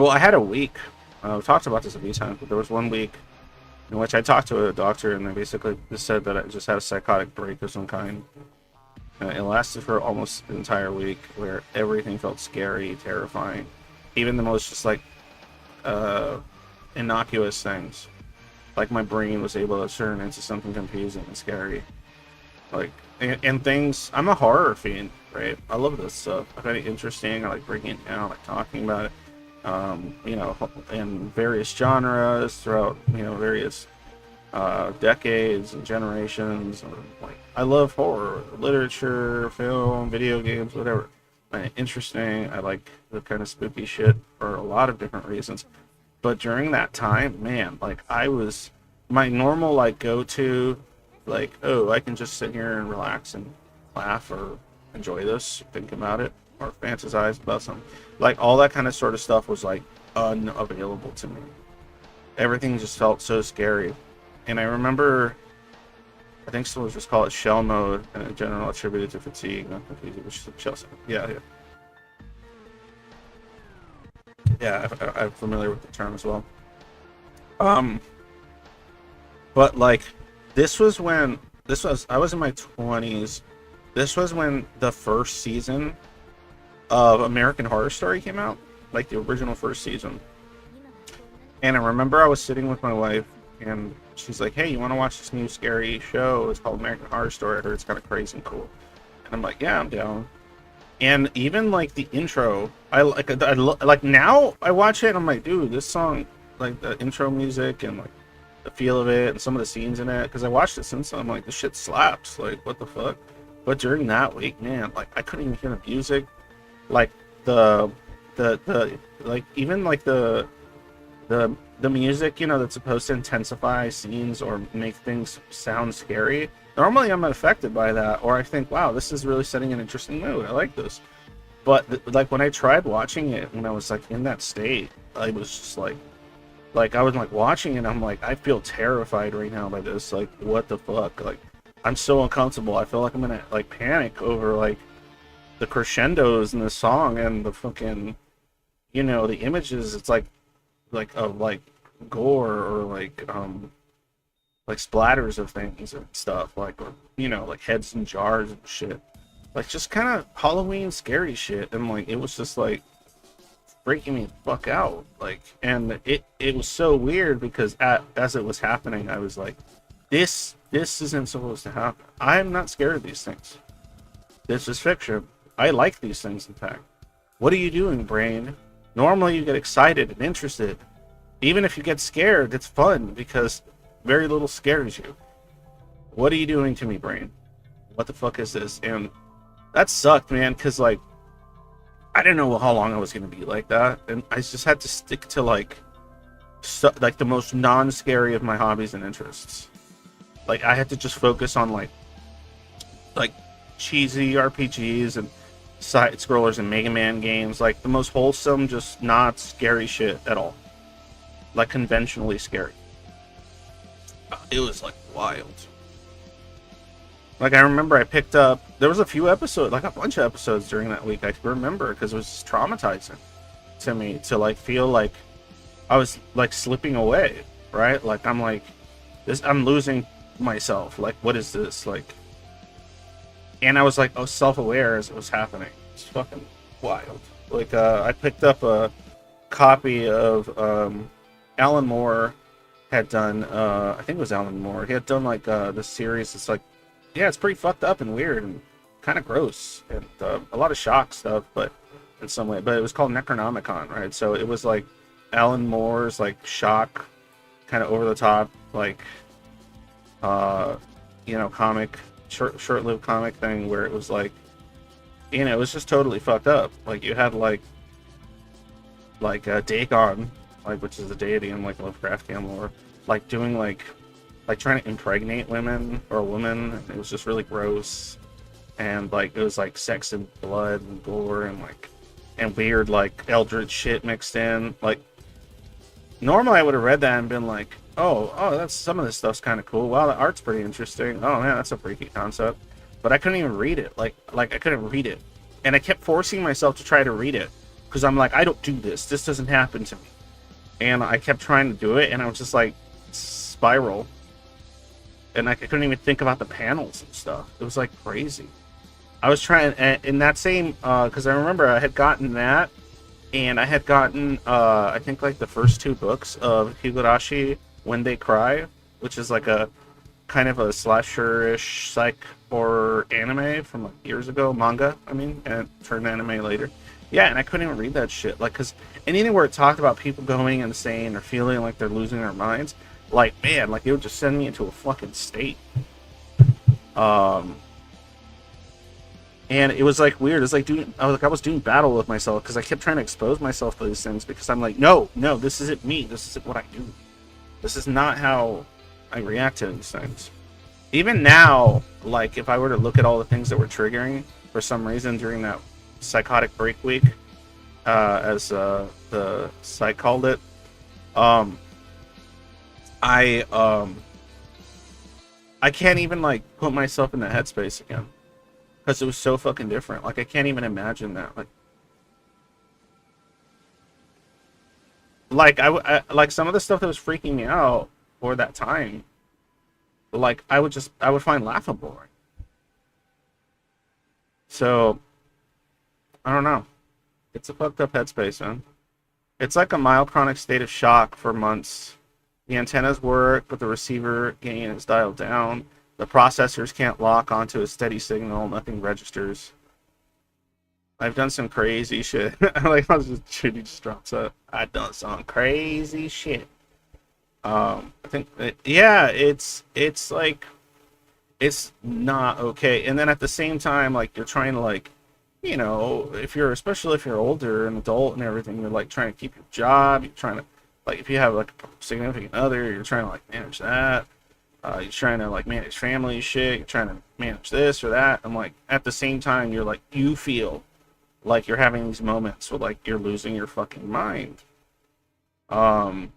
I had a week. I've talked about this a few times, but there was one week in which I talked to a doctor, and they basically just said that I just had a psychotic break of some kind. It lasted for almost an entire week, where everything felt scary, terrifying, even the most just like innocuous things. Like my brain was able to turn into something confusing and scary. Like and things. I'm a horror fiend, right? I love this stuff. I find it interesting. I like breaking it down, like talking about it. You know, in various genres throughout, you know, various decades and generations. Like, I love horror, literature, film, video games, whatever. Interesting. I like the kind of spooky shit for a lot of different reasons. But during that time, man, like I was my normal like go-to, like, oh, I can just sit here and relax and laugh or enjoy this, think about it, or fantasize about something. Like all that kind of sort of stuff was like unavailable to me. Everything just felt so scary. And I remember, I think someone just call it shell mode, and in general attributed to fatigue, not confusing, which is shell. Yeah. Yeah, I'm familiar with the term as well. But like, I was in my 20s. This was when the first season of American Horror Story came out, like the original first season. And I remember I was sitting with my wife, and she's like, "Hey, you want to watch this new scary show? It's called American Horror Story. I heard it's kind of crazy and cool." And I'm like, "Yeah, I'm down." And even like the intro, like now I watch it and I'm like, dude, this song, like the intro music and like the feel of it and some of the scenes in it, because I watched it since, I'm like, this shit slaps. Like, what the fuck? But during that week, man, like I couldn't even hear the music. Like the like even like the music, you know, that's supposed to intensify scenes or make things sound scary. Normally I'm affected by that, or I think, wow, this is really setting an interesting mood. I like this. But like when I tried watching it when I was like in that state, I was just like I was like watching it, I'm like, I feel terrified right now by this. Like, what the fuck? Like, I'm so uncomfortable. I feel like I'm gonna like panic over like the crescendos in the song and the fucking the images, it's like of like gore or like splatters of things and stuff, like, or, like heads in jars and shit, like just kind of Halloween scary shit, and like it was just like freaking me the fuck out, like, and it was so weird because as it was happening, I was like, this isn't supposed to happen. I'm not scared of these things. This is fiction. I like these things, in fact. What are you doing, brain? Normally you get excited and interested. Even if you get scared, it's fun because very little scares you. What are you doing to me, brain? What the fuck is this? And that sucked, man, because, like, I didn't know how long I was going to be like that. And I just had to stick to, like, like the most non-scary of my hobbies and interests. Like, I had to just focus on, like cheesy RPGs and side scrollers and Mega Man games, like the most wholesome, just not scary shit at all, like conventionally scary. It was like wild. Like, I remember I picked up, there was a few episodes, like a bunch of episodes during that week I could remember, because it was just traumatizing to me to like feel like I was like slipping away, right? Like I'm like this, I'm losing myself. Like, what is this? Like, and I was like, self-aware as it was happening. It's fucking wild. Like, I picked up a copy of Alan Moore had done. I think it was Alan Moore. He had done like this series. It's like, yeah, it's pretty fucked up and weird and kind of gross and a lot of shock stuff, but in some way. But it was called Necronomicon, right? So it was like Alan Moore's like shock, kind of over the top, like comic. Short-lived comic thing where it was like, it was just totally fucked up. Like, you had like Dagon, like, which is a deity in like Lovecraftian lore, like doing like trying to impregnate women or a woman. And it was just really gross, and like it was like sex and blood and gore and like and weird like eldritch shit mixed in. Like, normally I would have read that and been like, oh, that's, some of this stuff's kind of cool. Wow, the art's pretty interesting. Oh man, that's a freaky concept. But I couldn't even read it. Like I couldn't read it, and I kept forcing myself to try to read it because I'm like, I don't do this. This doesn't happen to me. And I kept trying to do it, and I was just like spiral, and I couldn't even think about the panels and stuff. It was like crazy. I was trying in that same because I remember I had gotten that, and I had gotten I think like the first two books of Higurashi When They Cry, which is like a kind of a slasher-ish psych horror anime from like years ago, manga, I mean, and it turned anime later. Yeah, and I couldn't even read that shit. Like, because anything where it talked about people going insane or feeling like they're losing their minds, like, man, like, it would just send me into a fucking state. And it was like weird. It's like I was doing battle with myself because I kept trying to expose myself to these things because I'm like, no, this isn't me. This isn't what I do. This is not how I react to these things. Even now, like, if I were to look at all the things that were triggering for some reason during that psychotic break week, as the psych called it, I can't even like put myself in that headspace again because it was so fucking different. Like, I can't even imagine that. Like I like some of the stuff that was freaking me out for that time, like I would find laughable. So I don't know. It's a fucked up headspace, man. It's like a mild chronic state of shock for months. The antennas work, but the receiver gain is dialed down. The processors can't lock onto a steady signal. Nothing registers. I've done some crazy shit. Like, I was just shooting drops up. I've done some crazy shit. I think, yeah, it's like, it's not okay. And then at the same time, like, you're trying to, like, especially if you're older and adult and everything, you're like trying to keep your job. You're trying to, like, if you have like a significant other, you're trying to like manage that. You're trying to like manage family shit. You're trying to manage this or that. And like at the same time, you're like, you feel like you're having these moments where like you're losing your fucking mind. And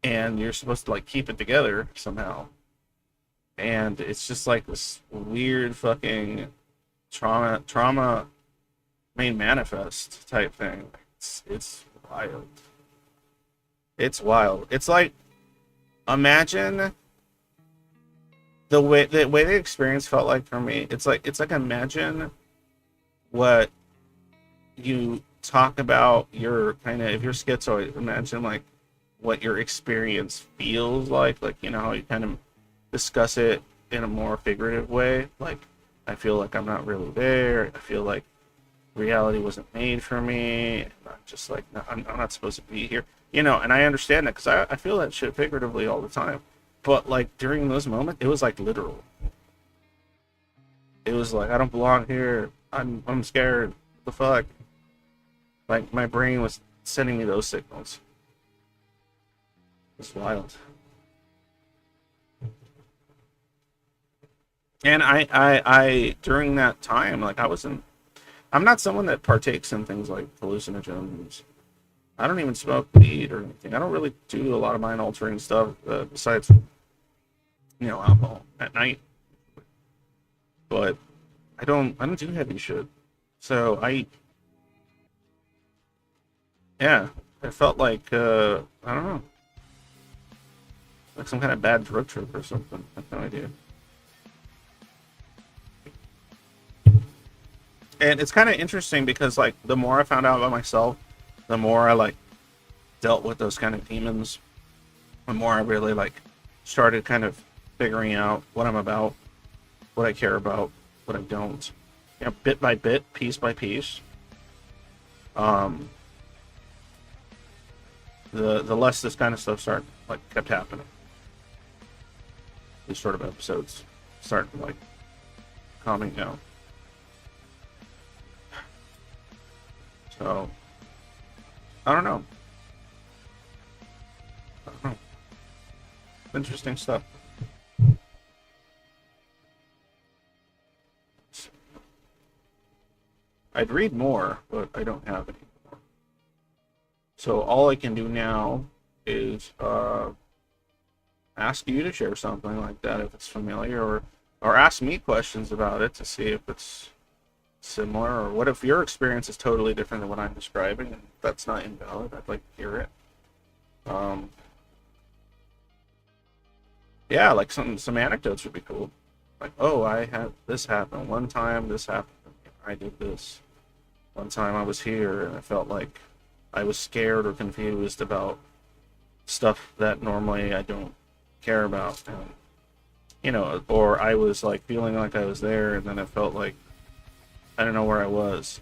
you're supposed to like keep it together somehow. And it's just like this weird fucking trauma made manifest type thing. It's wild. It's wild. It's like, imagine the way the experience felt like for me. It's like imagine what you talk about your kind of, if you're schizoid, imagine like what your experience feels like you know how you kind of discuss it in a more figurative way, like I feel like I'm not really there, I feel like reality wasn't made for me, and I'm just like I'm not supposed to be here, you know. And I understand that because I feel that shit figuratively all the time, but like during those moments it was like literal. It was like I don't belong here, I'm scared, what the fuck. Like my brain was sending me those signals. It's wild. And I during that time, like I'm not someone that partakes in things like hallucinogens. I don't even smoke weed or anything. I don't really do a lot of mind altering stuff besides, you know, alcohol at night. But I don't do heavy shit. So yeah, I felt like I don't know, like some kind of bad drug trip or something. I have no idea. And it's kind of interesting because like the more I found out about myself, the more I like dealt with those kind of demons, the more I really like started kind of figuring out what I'm about, what I care about, what I don't. You know, bit by bit, piece by piece. Um, the less this kind of stuff kept happening. These sort of episodes started like calming down. So I don't know. I don't know. Interesting stuff. I'd read more, but I don't have any more. So all I can do now is ask you to share something like that if it's familiar, or ask me questions about it to see if it's similar, or what if your experience is totally different than what I'm describing, and that's not invalid. I'd like to hear it. Um, yeah, like some anecdotes would be cool. Like, oh, I had this happen one time. This happened. I did this one time. I was here, and I felt like I was scared or confused about stuff that normally I don't care about, and you know, or I was like feeling like I was there, and then I felt like I don't know where I was.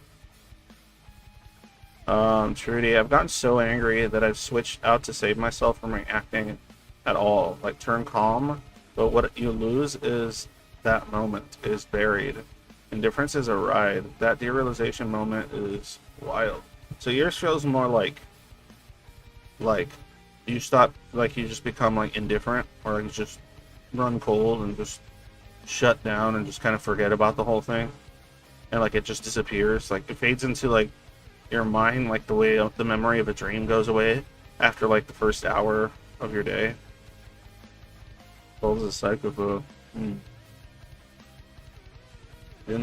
Trudy, I've gotten so angry that I've switched out to save myself from reacting at all. Like, turn calm, but what you lose is that moment is buried. Indifference is a ride. That derealization moment is wild. So yours feels more like you stop, like you just become like indifferent, or like you just run cold and just shut down and just kind of forget about the whole thing, and like it just disappears. Like it fades into like your mind, like the way the memory of a dream goes away after like the first hour of your day. Well, as a psychopath. And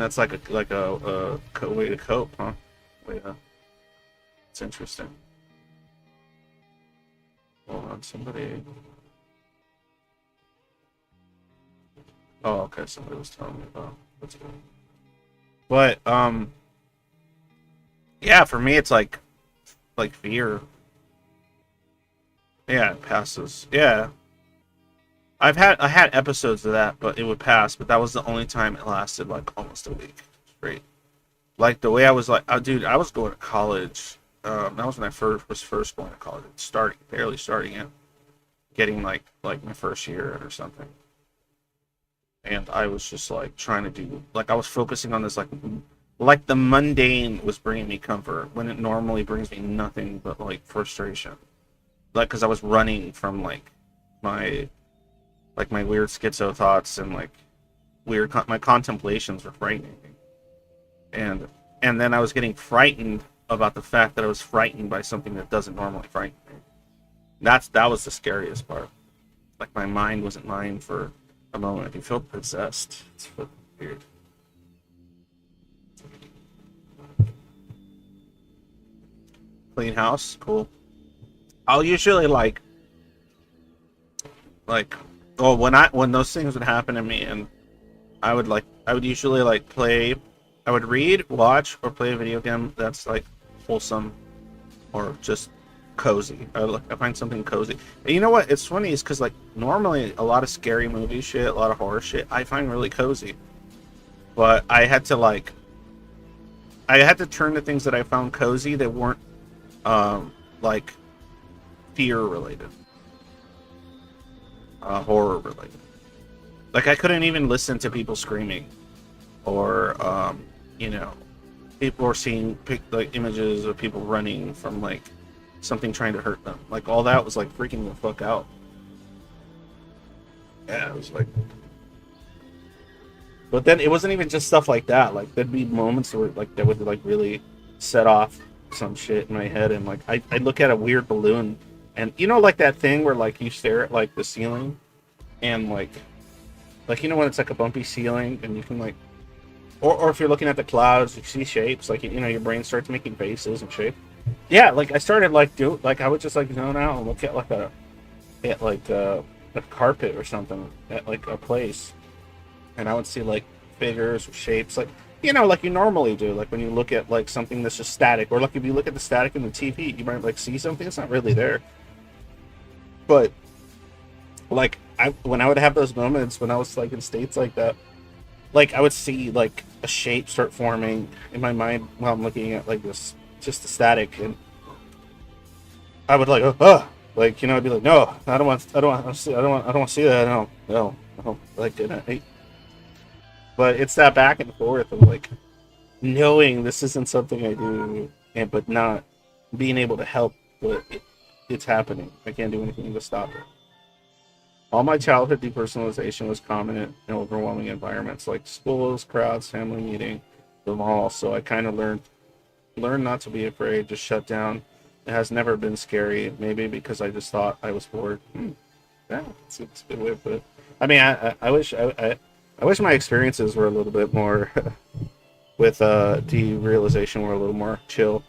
that's like a way to cope, huh? Yeah, it's interesting. Hold on, somebody. Oh, okay, somebody was telling me about. That's good. But yeah, for me it's like fear. Yeah, it passes. Yeah, I had episodes of that, but it would pass. But that was the only time it lasted like almost a week straight. Like the way I was like, oh, dude, I was going to college. That was when I was first going to college, barely starting it, getting like my first year or something. And I was just like trying to do, like I was focusing on this like the mundane was bringing me comfort when it normally brings me nothing but like frustration. Like because I was running from my my weird schizo thoughts, and like my contemplations were frightening me. And then I was getting frightened about the fact that I was frightened by something that doesn't normally frighten me. That was the scariest part. Like my mind wasn't mine for a moment. You feel possessed. It's fucking weird. Clean house, cool. I'll usually like, oh, when those things would happen to me, and I would usually like play, I would read, watch, or play a video game that's like wholesome or just cozy. I find something cozy. And you know what? It's funny is because like normally a lot of scary movie shit, a lot of horror shit, I find really cozy. But I had to turn to things that I found cozy that weren't like fear related, horror related. Like I couldn't even listen to people screaming, or you know, people were seeing like images of people running from like something trying to hurt them. Like all that was like freaking the fuck out. Yeah, it was like. But then it wasn't even just stuff like that. Like there'd be moments where like that would like really set off some shit in my head, and like I'd look at a weird balloon, and you know like that thing where like you stare at like the ceiling, and like you know when it's like a bumpy ceiling, and you can like, or if you're looking at the clouds, you see shapes. Like you know your brain starts making faces and shapes. Yeah, like I started like I would just like zone out and look at like a carpet or something at like a place, and I would see like figures or shapes, like you know, like you normally do, like when you look at like something that's just static, or like if you look at the static in the TV, you might like see something that's not really there. But like when I would have those moments when I was like in states like that, like I would see like a shape start forming in my mind while I'm looking at like this just the static, and I would like like you know I'd be like no, I don't want to see, I don't want to see that, no, like and but it's that back and forth of like knowing this isn't something I do, and but not being able to help what it's happening. I can't do anything to stop it. All my childhood depersonalization was common in overwhelming environments like schools, crowds, family meeting, the mall. So I kind of learned not to be afraid, just shut down. It has never been scary. Maybe because I just thought I was bored. Yeah, it's a good way to put it. I mean, I wish my experiences were a little bit more with derealization were a little more chill.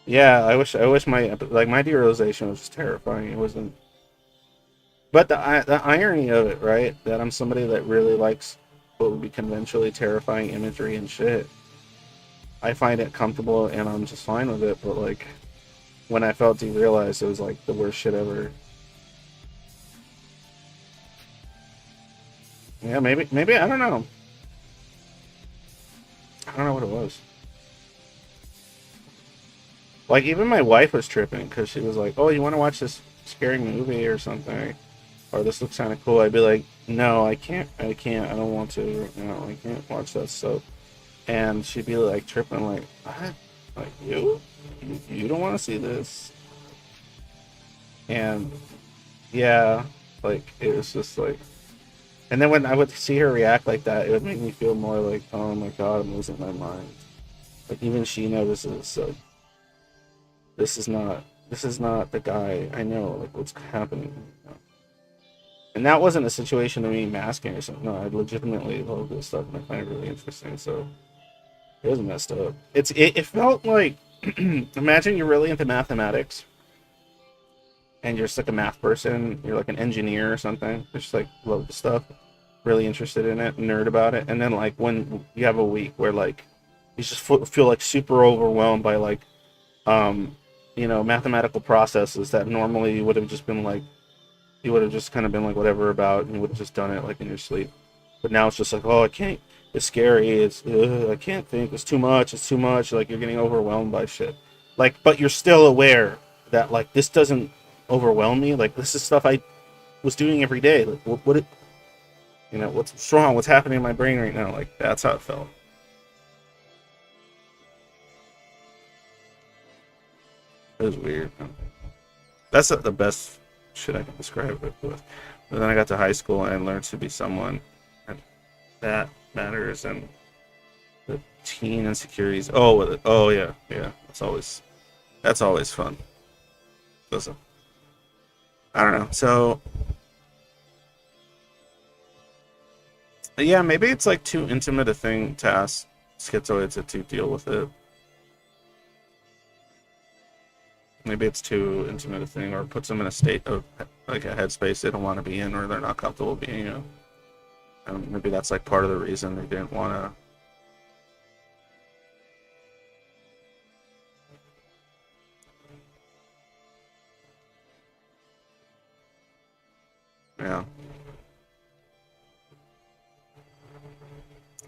Yeah, I wish my like my derealization was just terrifying. It wasn't, but the irony of it, right? That I'm somebody that really likes what would be conventionally terrifying imagery and shit. I find it comfortable and I'm just fine with it. But like when I felt derealized, it was like the worst shit ever. Yeah, maybe I don't know. I don't know what it was. Like even my wife was tripping because she was like, "Oh, you want to watch this scary movie or something?" Or this looks kind of cool. I'd be like, no, I can't, I don't want to, I can't watch that stuff. And she'd be like tripping, like, what? Like, you don't want to see this. And yeah, like, it was just like, and then when I would see her react like that, it would make me feel more like, oh my god, I'm losing my mind. Like, even she notices, so this is not the guy I know, like, what's happening. And that wasn't a situation of me masking or something. No, I legitimately love this stuff and I find it really interesting. So it was messed up. It felt like imagine you're really into mathematics and you're just like a math person. You're like an engineer or something. Just like love the stuff, really interested in it, nerd about it. And then like when you have a week where like you just feel like super overwhelmed by like mathematical processes that normally you would have just been like you would have just kind of been like whatever about, and you would have just done it like in your sleep. But now it's just like, oh, I can't. It's scary. I can't think. It's too much. It's too much. Like you're getting overwhelmed by shit. Like, but you're still aware that like this doesn't overwhelm me. Like this is stuff I was doing every day. Like what's wrong? What's happening in my brain right now? Like that's how it felt. It was weird. That's the best shit I can describe it with. But then I got to high school and I learned to be someone, and that matters. And the teen insecurities. Oh yeah, yeah. That's always fun. Listen, I don't know. So yeah, maybe it's like too intimate a thing to ask schizoids to deal with it. maybe it's too intimate a thing, or puts them in a state of like a headspace they don't want to be in, or they're not comfortable being in. Maybe that's like part of the reason they didn't want to. Yeah.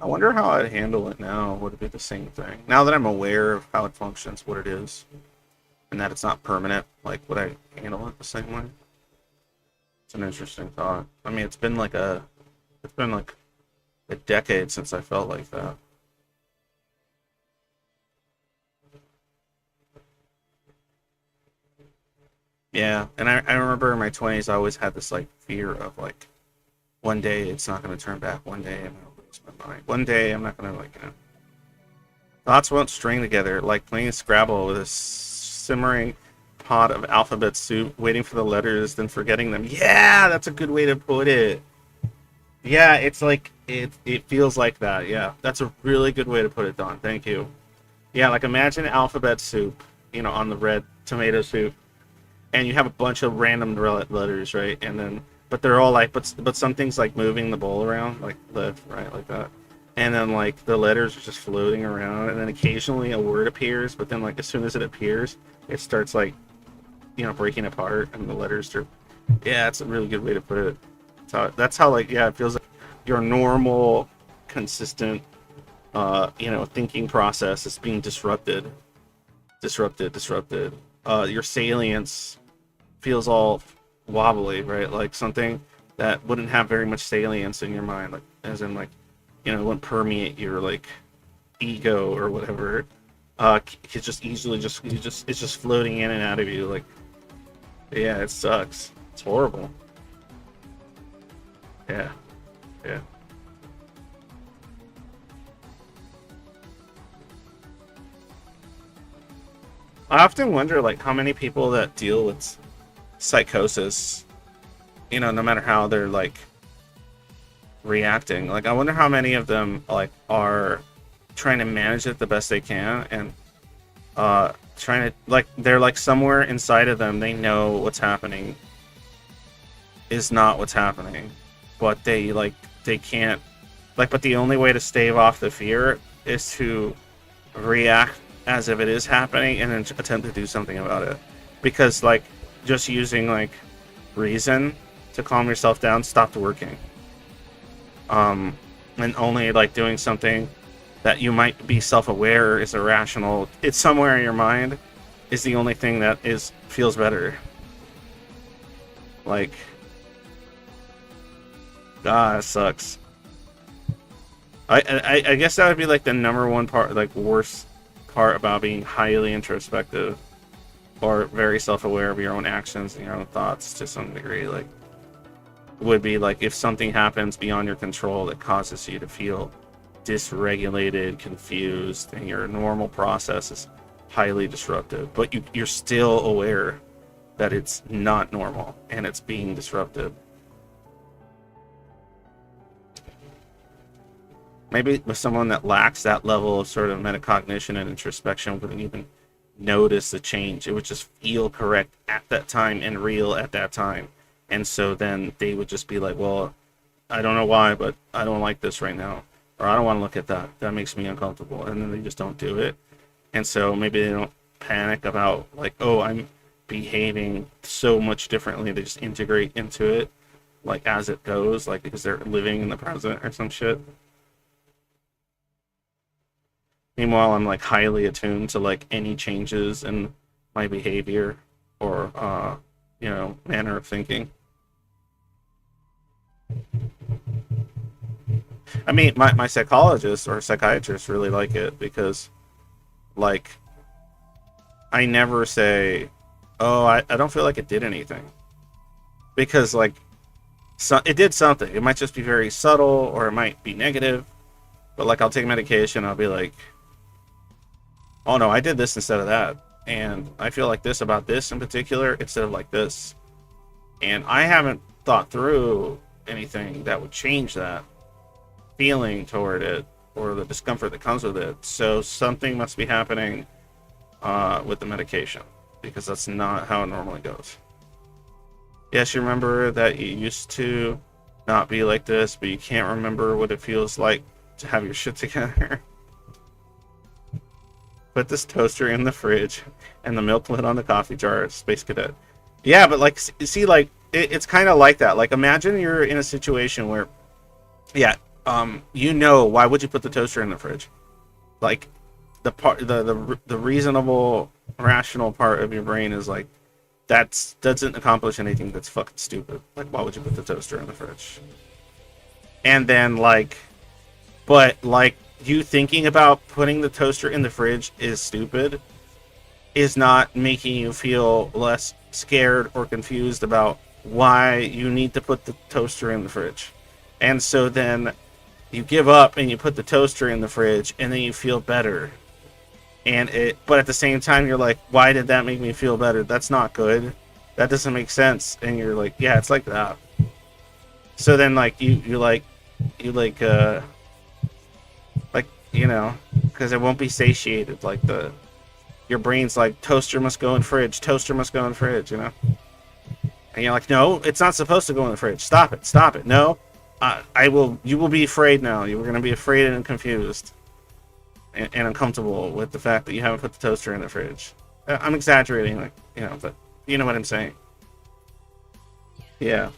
I wonder how I'd handle it now. Would it be the same thing? Now that I'm aware of how it functions, what it is, and that it's not permanent, like would I handle it the same way? It's an interesting thought. I mean, it's been like a decade since I felt like that. Yeah, and I remember in my 20s, I always had this like fear of like one day it's not going to turn back. One day I'm going to lose my mind. One day I'm not going to like thoughts won't string together like playing Scrabble with a simmering pot of alphabet soup, waiting for the letters, then forgetting them. Yeah, that's a good way to put it. Yeah, it's like it feels like that. Yeah, that's a really good way to put it, Don. Thank you. Yeah, like imagine alphabet soup, on the red tomato soup, and you have a bunch of random letters, right? And then, but they're all like, but something's like moving the bowl around, like left, right, like that. And then like the letters are just floating around, and then occasionally a word appears, but then like as soon as it appears, it starts like, breaking apart, and the letters are. Yeah, it's a really good way to put it. That's how like yeah, it feels like your normal, consistent, thinking process is being disrupted. Your salience feels all wobbly, right? Like something that wouldn't have very much salience in your mind, like as in like, it wouldn't permeate your like ego or whatever. It's just easily it's just floating in and out of you. Like, yeah, it sucks. It's horrible. Yeah, yeah. I often wonder like how many people that deal with psychosis, no matter how they're like reacting, like I wonder how many of them like are trying to manage it the best they can, and trying to like they're like somewhere inside of them they know what's happening is not what's happening, but they can't like, but the only way to stave off the fear is to react as if it is happening and then attempt to do something about it, because like just using like reason to calm yourself down stopped working. And only like doing something that you might be self-aware is irrational, it's somewhere in your mind, is the only thing that feels better. Like, it sucks. I guess that would be like the number one part, like worst part about being highly introspective or very self-aware of your own actions and your own thoughts to some degree, like would be like if something happens beyond your control that causes you to feel dysregulated, confused, and your normal process is highly disrupted, but you're still aware that it's not normal and it's being disrupted. Maybe with someone that lacks that level of sort of metacognition and introspection wouldn't even notice the change. It would just feel correct at that time and real at that time. And so then they would just be like, well, I don't know why, but I don't like this right now. Or I don't want to look at that. That makes me uncomfortable. And then they just don't do it. And so maybe they don't panic about like, oh, I'm behaving so much differently. They just integrate into it like as it goes, like because they're living in the present or some shit. Meanwhile, I'm like highly attuned to like any changes in my behavior or manner of thinking. I mean, my psychologist or psychiatrist really like it because like I never say, oh, I don't feel like it did anything, because like it did something. It might just be very subtle or it might be negative, but like I'll take medication, I'll be like, oh no, I did this instead of that, and I feel like this about this in particular instead of like this, and I haven't thought through anything that would change that feeling toward it or the discomfort that comes with it, so something must be happening with the medication. because that's not how it normally goes. Yes, you remember that you used to not be like this, but you can't remember what it feels like to have your shit together. Put this toaster in the fridge and the milk lid on the coffee jar, Space Cadet. Yeah, but like, see, like, it's kind of like that. Like, imagine you're in a situation where, yeah, why would you put the toaster in the fridge? Like, the reasonable, rational part of your brain is like, that doesn't accomplish anything. That's fucking stupid. Like, why would you put the toaster in the fridge? And then, like, but, like, you thinking about putting the toaster in the fridge is stupid is not making you feel less scared or confused about why you need to put the toaster in the fridge. And so then you give up and you put the toaster in the fridge and then you feel better. But at the same time, you're like, why did that make me feel better? That's not good. That doesn't make sense. And you're like, yeah, it's like that. So then, like, because it won't be satiated. Like, your brain's like, toaster must go in fridge. Toaster must go in fridge. And you're like, no, it's not supposed to go in the fridge. Stop it. No, you will be afraid now. You were going to be afraid and confused. And uncomfortable with the fact that you haven't put the toaster in the fridge. I'm exaggerating, like, but you know what I'm saying. Yeah.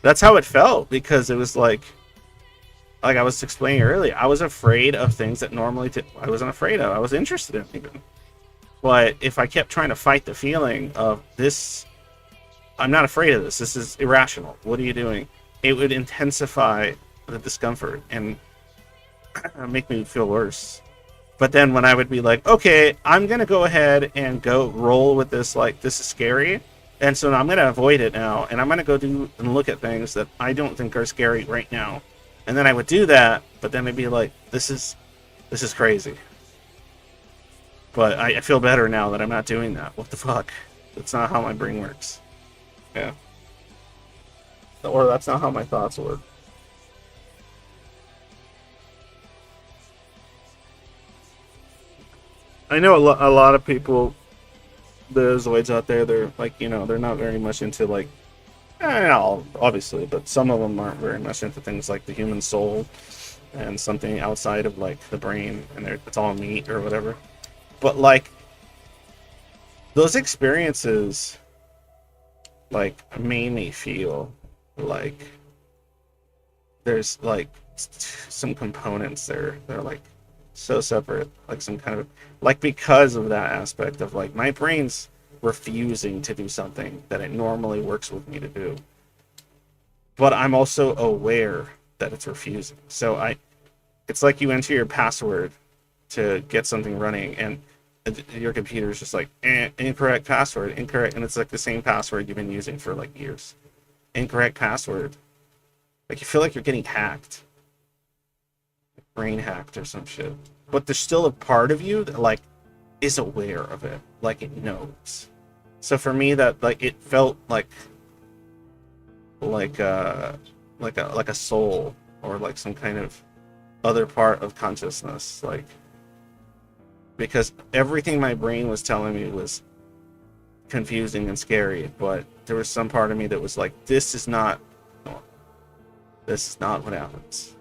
That's how it felt, because it was like I was explaining earlier, I was afraid of things that normally I wasn't afraid of. I was interested in even. But if I kept trying to fight the feeling of this, I'm not afraid of this. This is irrational. What are you doing? It would intensify the discomfort and make me feel worse. But then when I would be like, okay, I'm gonna go ahead and go roll with this, like, this is scary, and so I'm gonna avoid it now, and I'm gonna go do and look at things that I don't think are scary right now. And then I would do that, but then I'd be like, this is crazy. But I feel better now that I'm not doing that. What the fuck? That's not how my brain works. Yeah. Or that's not how my thoughts work. I know a lot of people, the Zoids out there, they're like, they're not very much into, like, obviously, but some of them aren't very much into things like the human soul and something outside of, like, the brain, and it's all meat or whatever. But, like, those experiences, like, made me feel like there's, like, some components there that are, like, so separate, like some kind of, like, because of that aspect of, like, my brain's refusing to do something that it normally works with me to do, but I'm also aware that it's refusing. So it's like you enter your password to get something running, and your computer's just like, incorrect password, incorrect, and it's like the same password you've been using for, like, years. Incorrect password. Like, you feel like you're getting hacked. Brain hacked or some shit. But there's still a part of you that, like, is aware of it. Like, it knows. So for me, that, like, it felt like a soul, or like some kind of other part of consciousness, like, because everything my brain was telling me was confusing and scary, but there was some part of me that was like, this is not what happens.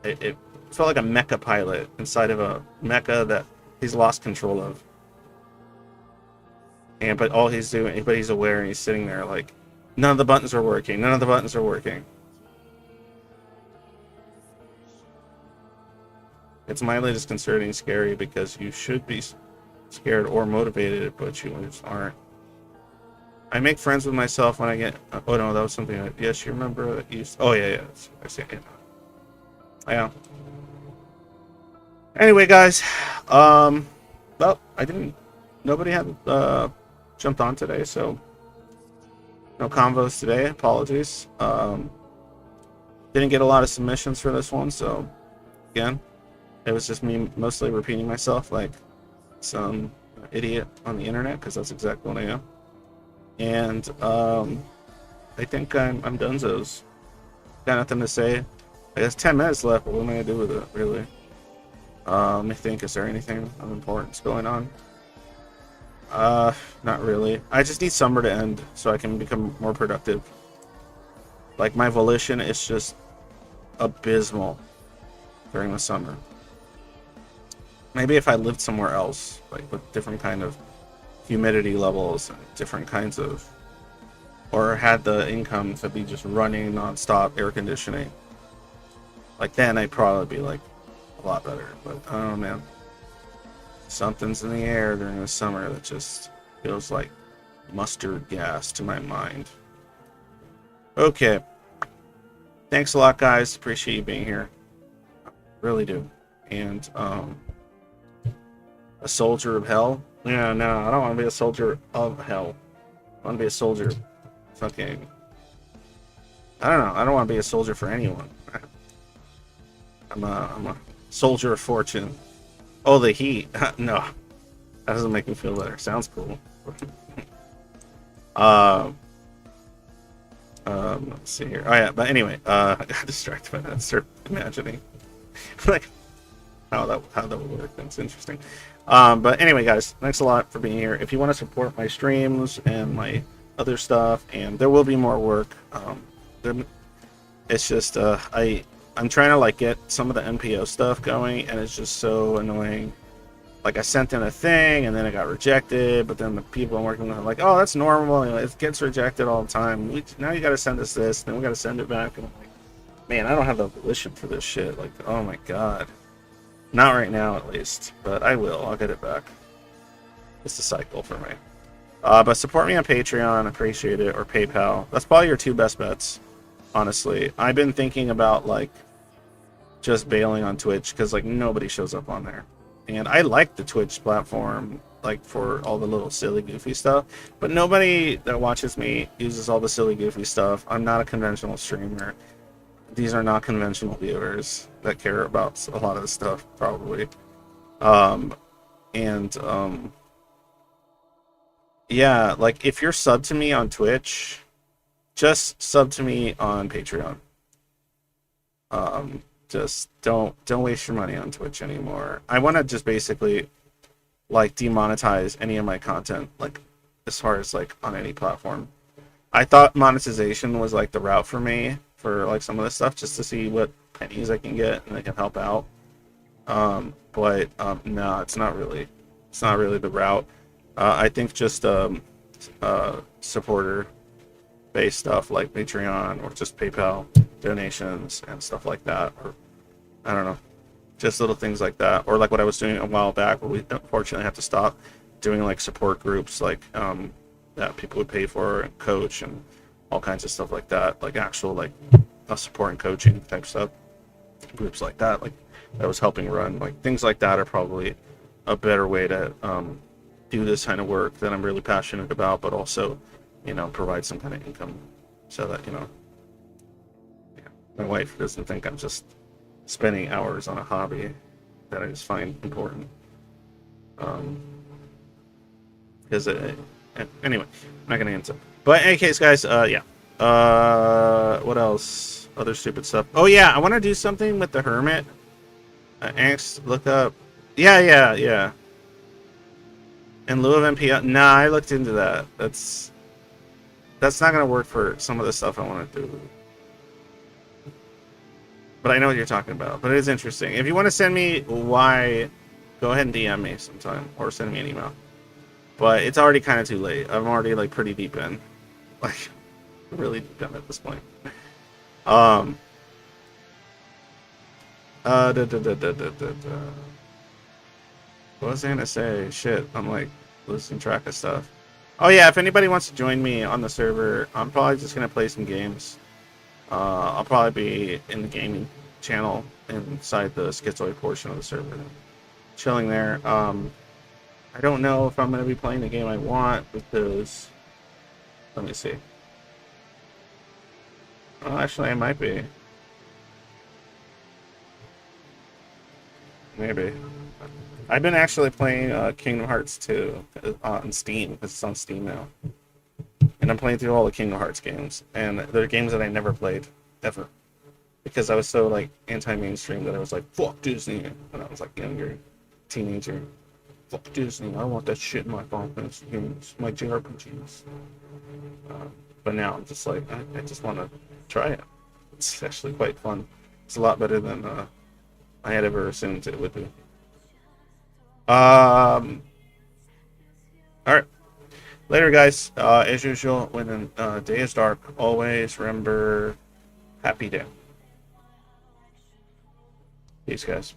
It felt like a mecha pilot inside of a mecha that he's lost control of. But all he's doing, but he's aware, and he's sitting there like, none of the buttons are working. None of the buttons are working. It's mildly disconcerting, scary, because you should be scared or motivated, but you just aren't. I make friends with myself when I get. Oh no, that was something. Yes, you remember that you. Oh yeah. I see it. Yeah. Anyway, guys, well, nobody had jumped on today, so no convos today. Apologies. Didn't get a lot of submissions for this one, so again, it was just me mostly repeating myself like some idiot on the internet, because that's exactly what I am. And I think I'm donezo's. Got nothing to say. I guess 10 minutes left, but what am I gonna do with it, really? Let me think, is there anything of importance going on? Not really. I just need summer to end so I can become more productive. Like, my volition is just abysmal during the summer. Maybe if I lived somewhere else, like with different kind of humidity levels and different kinds of, or had the income to be just running non-stop air conditioning, like then I'd probably be like a lot better. But oh man, something's in the air during the summer that just feels like mustard gas to my mind. Okay, thanks a lot, guys. Appreciate you being here, really do. And a soldier of hell? Yeah, no, I don't want to be a soldier of hell. I want to be a soldier. Fucking. I don't know. I don't want to be a soldier for anyone. I'm a soldier of fortune. Oh, the heat. No, that doesn't make me feel better. Sounds cool. Let's see here. Oh yeah, but anyway, I got distracted by that. Start imagining like how that would work. That's interesting. But anyway, guys, thanks a lot for being here. If you want to support my streams and my other stuff, and there will be more work. It's just I'm trying to like get some of the NPO stuff going, and it's just so annoying. Like I sent in a thing, and then it got rejected. But then the people I'm working with are like, "Oh, that's normal. You know, it gets rejected all the time. Now you got to send us this, then we got to send it back." And I'm like, man, I don't have the volition for this shit. Like, oh my god. Not right now, at least, but I will. I'll get it back. It's a cycle for me. But support me on Patreon, appreciate it, or PayPal. That's probably your two best bets, honestly. I've been thinking about like just bailing on Twitch because like nobody shows up on there, and I like the Twitch platform like for all the little silly goofy stuff, but nobody that watches me uses all the silly goofy stuff. I'm not a conventional streamer. These are not conventional viewers that care about a lot of the stuff, probably. Yeah, like if you're sub to me on Twitch, just sub to me on Patreon. Just don't waste your money on Twitch anymore. I want to just basically like demonetize any of my content, like as far as like on any platform. I thought monetization was like the route for me for like some of this stuff, just to see what pennies I can get and I can help out. But no, it's not really the route. I think just supporter based stuff like Patreon or just PayPal donations and stuff like that, or I don't know, just little things like that, or like what I was doing a while back where we unfortunately have to stop doing like support groups like that people would pay for and coach and all kinds of stuff like that, like actual like support and coaching type stuff, groups like that, like that was helping run, like things like that are probably a better way to do this kind of work that I'm really passionate about, but also, you know, provide some kind of income so that, you know, yeah, my wife doesn't think I'm just spending hours on a hobby that I just find important. Because anyway, I'm not gonna answer. But in any case, guys, yeah. What else? Other stupid stuff. Oh yeah, I want to do something with the Hermit. Angst, look up. Yeah. In lieu of MPL, nah, I looked into that. That's not gonna work for some of the stuff I want to do. But I know what you're talking about. But it is interesting. If you want to send me why, go ahead and DM me sometime or send me an email. But it's already kind of too late. I'm already like pretty deep in, like really deep in at this point. What was I gonna say? Shit, I'm like losing track of stuff. Oh yeah, if anybody wants to join me on the server, I'm probably just gonna play some games. I'll probably be in the gaming channel inside the Schizoid portion of the server, chilling there. I don't know if I'm gonna be playing the game I want because, let me see. Oh, actually, I might be. Maybe. I've been actually playing Kingdom Hearts 2 on Steam, because it's on Steam now. And I'm playing through all the Kingdom Hearts games. And they're games that I never played, ever. because I was so like anti-mainstream that I was like, fuck Disney when I was like younger, teenager. Fuck Disney. I want that shit in my Final Fantasy games, my JRPGs. But now I'm just like, I just want to try it. It's actually quite fun. It's a lot better than I had ever assumed it would be. All right. Later, guys. As usual, when the day is dark, always remember happy day. Peace, guys.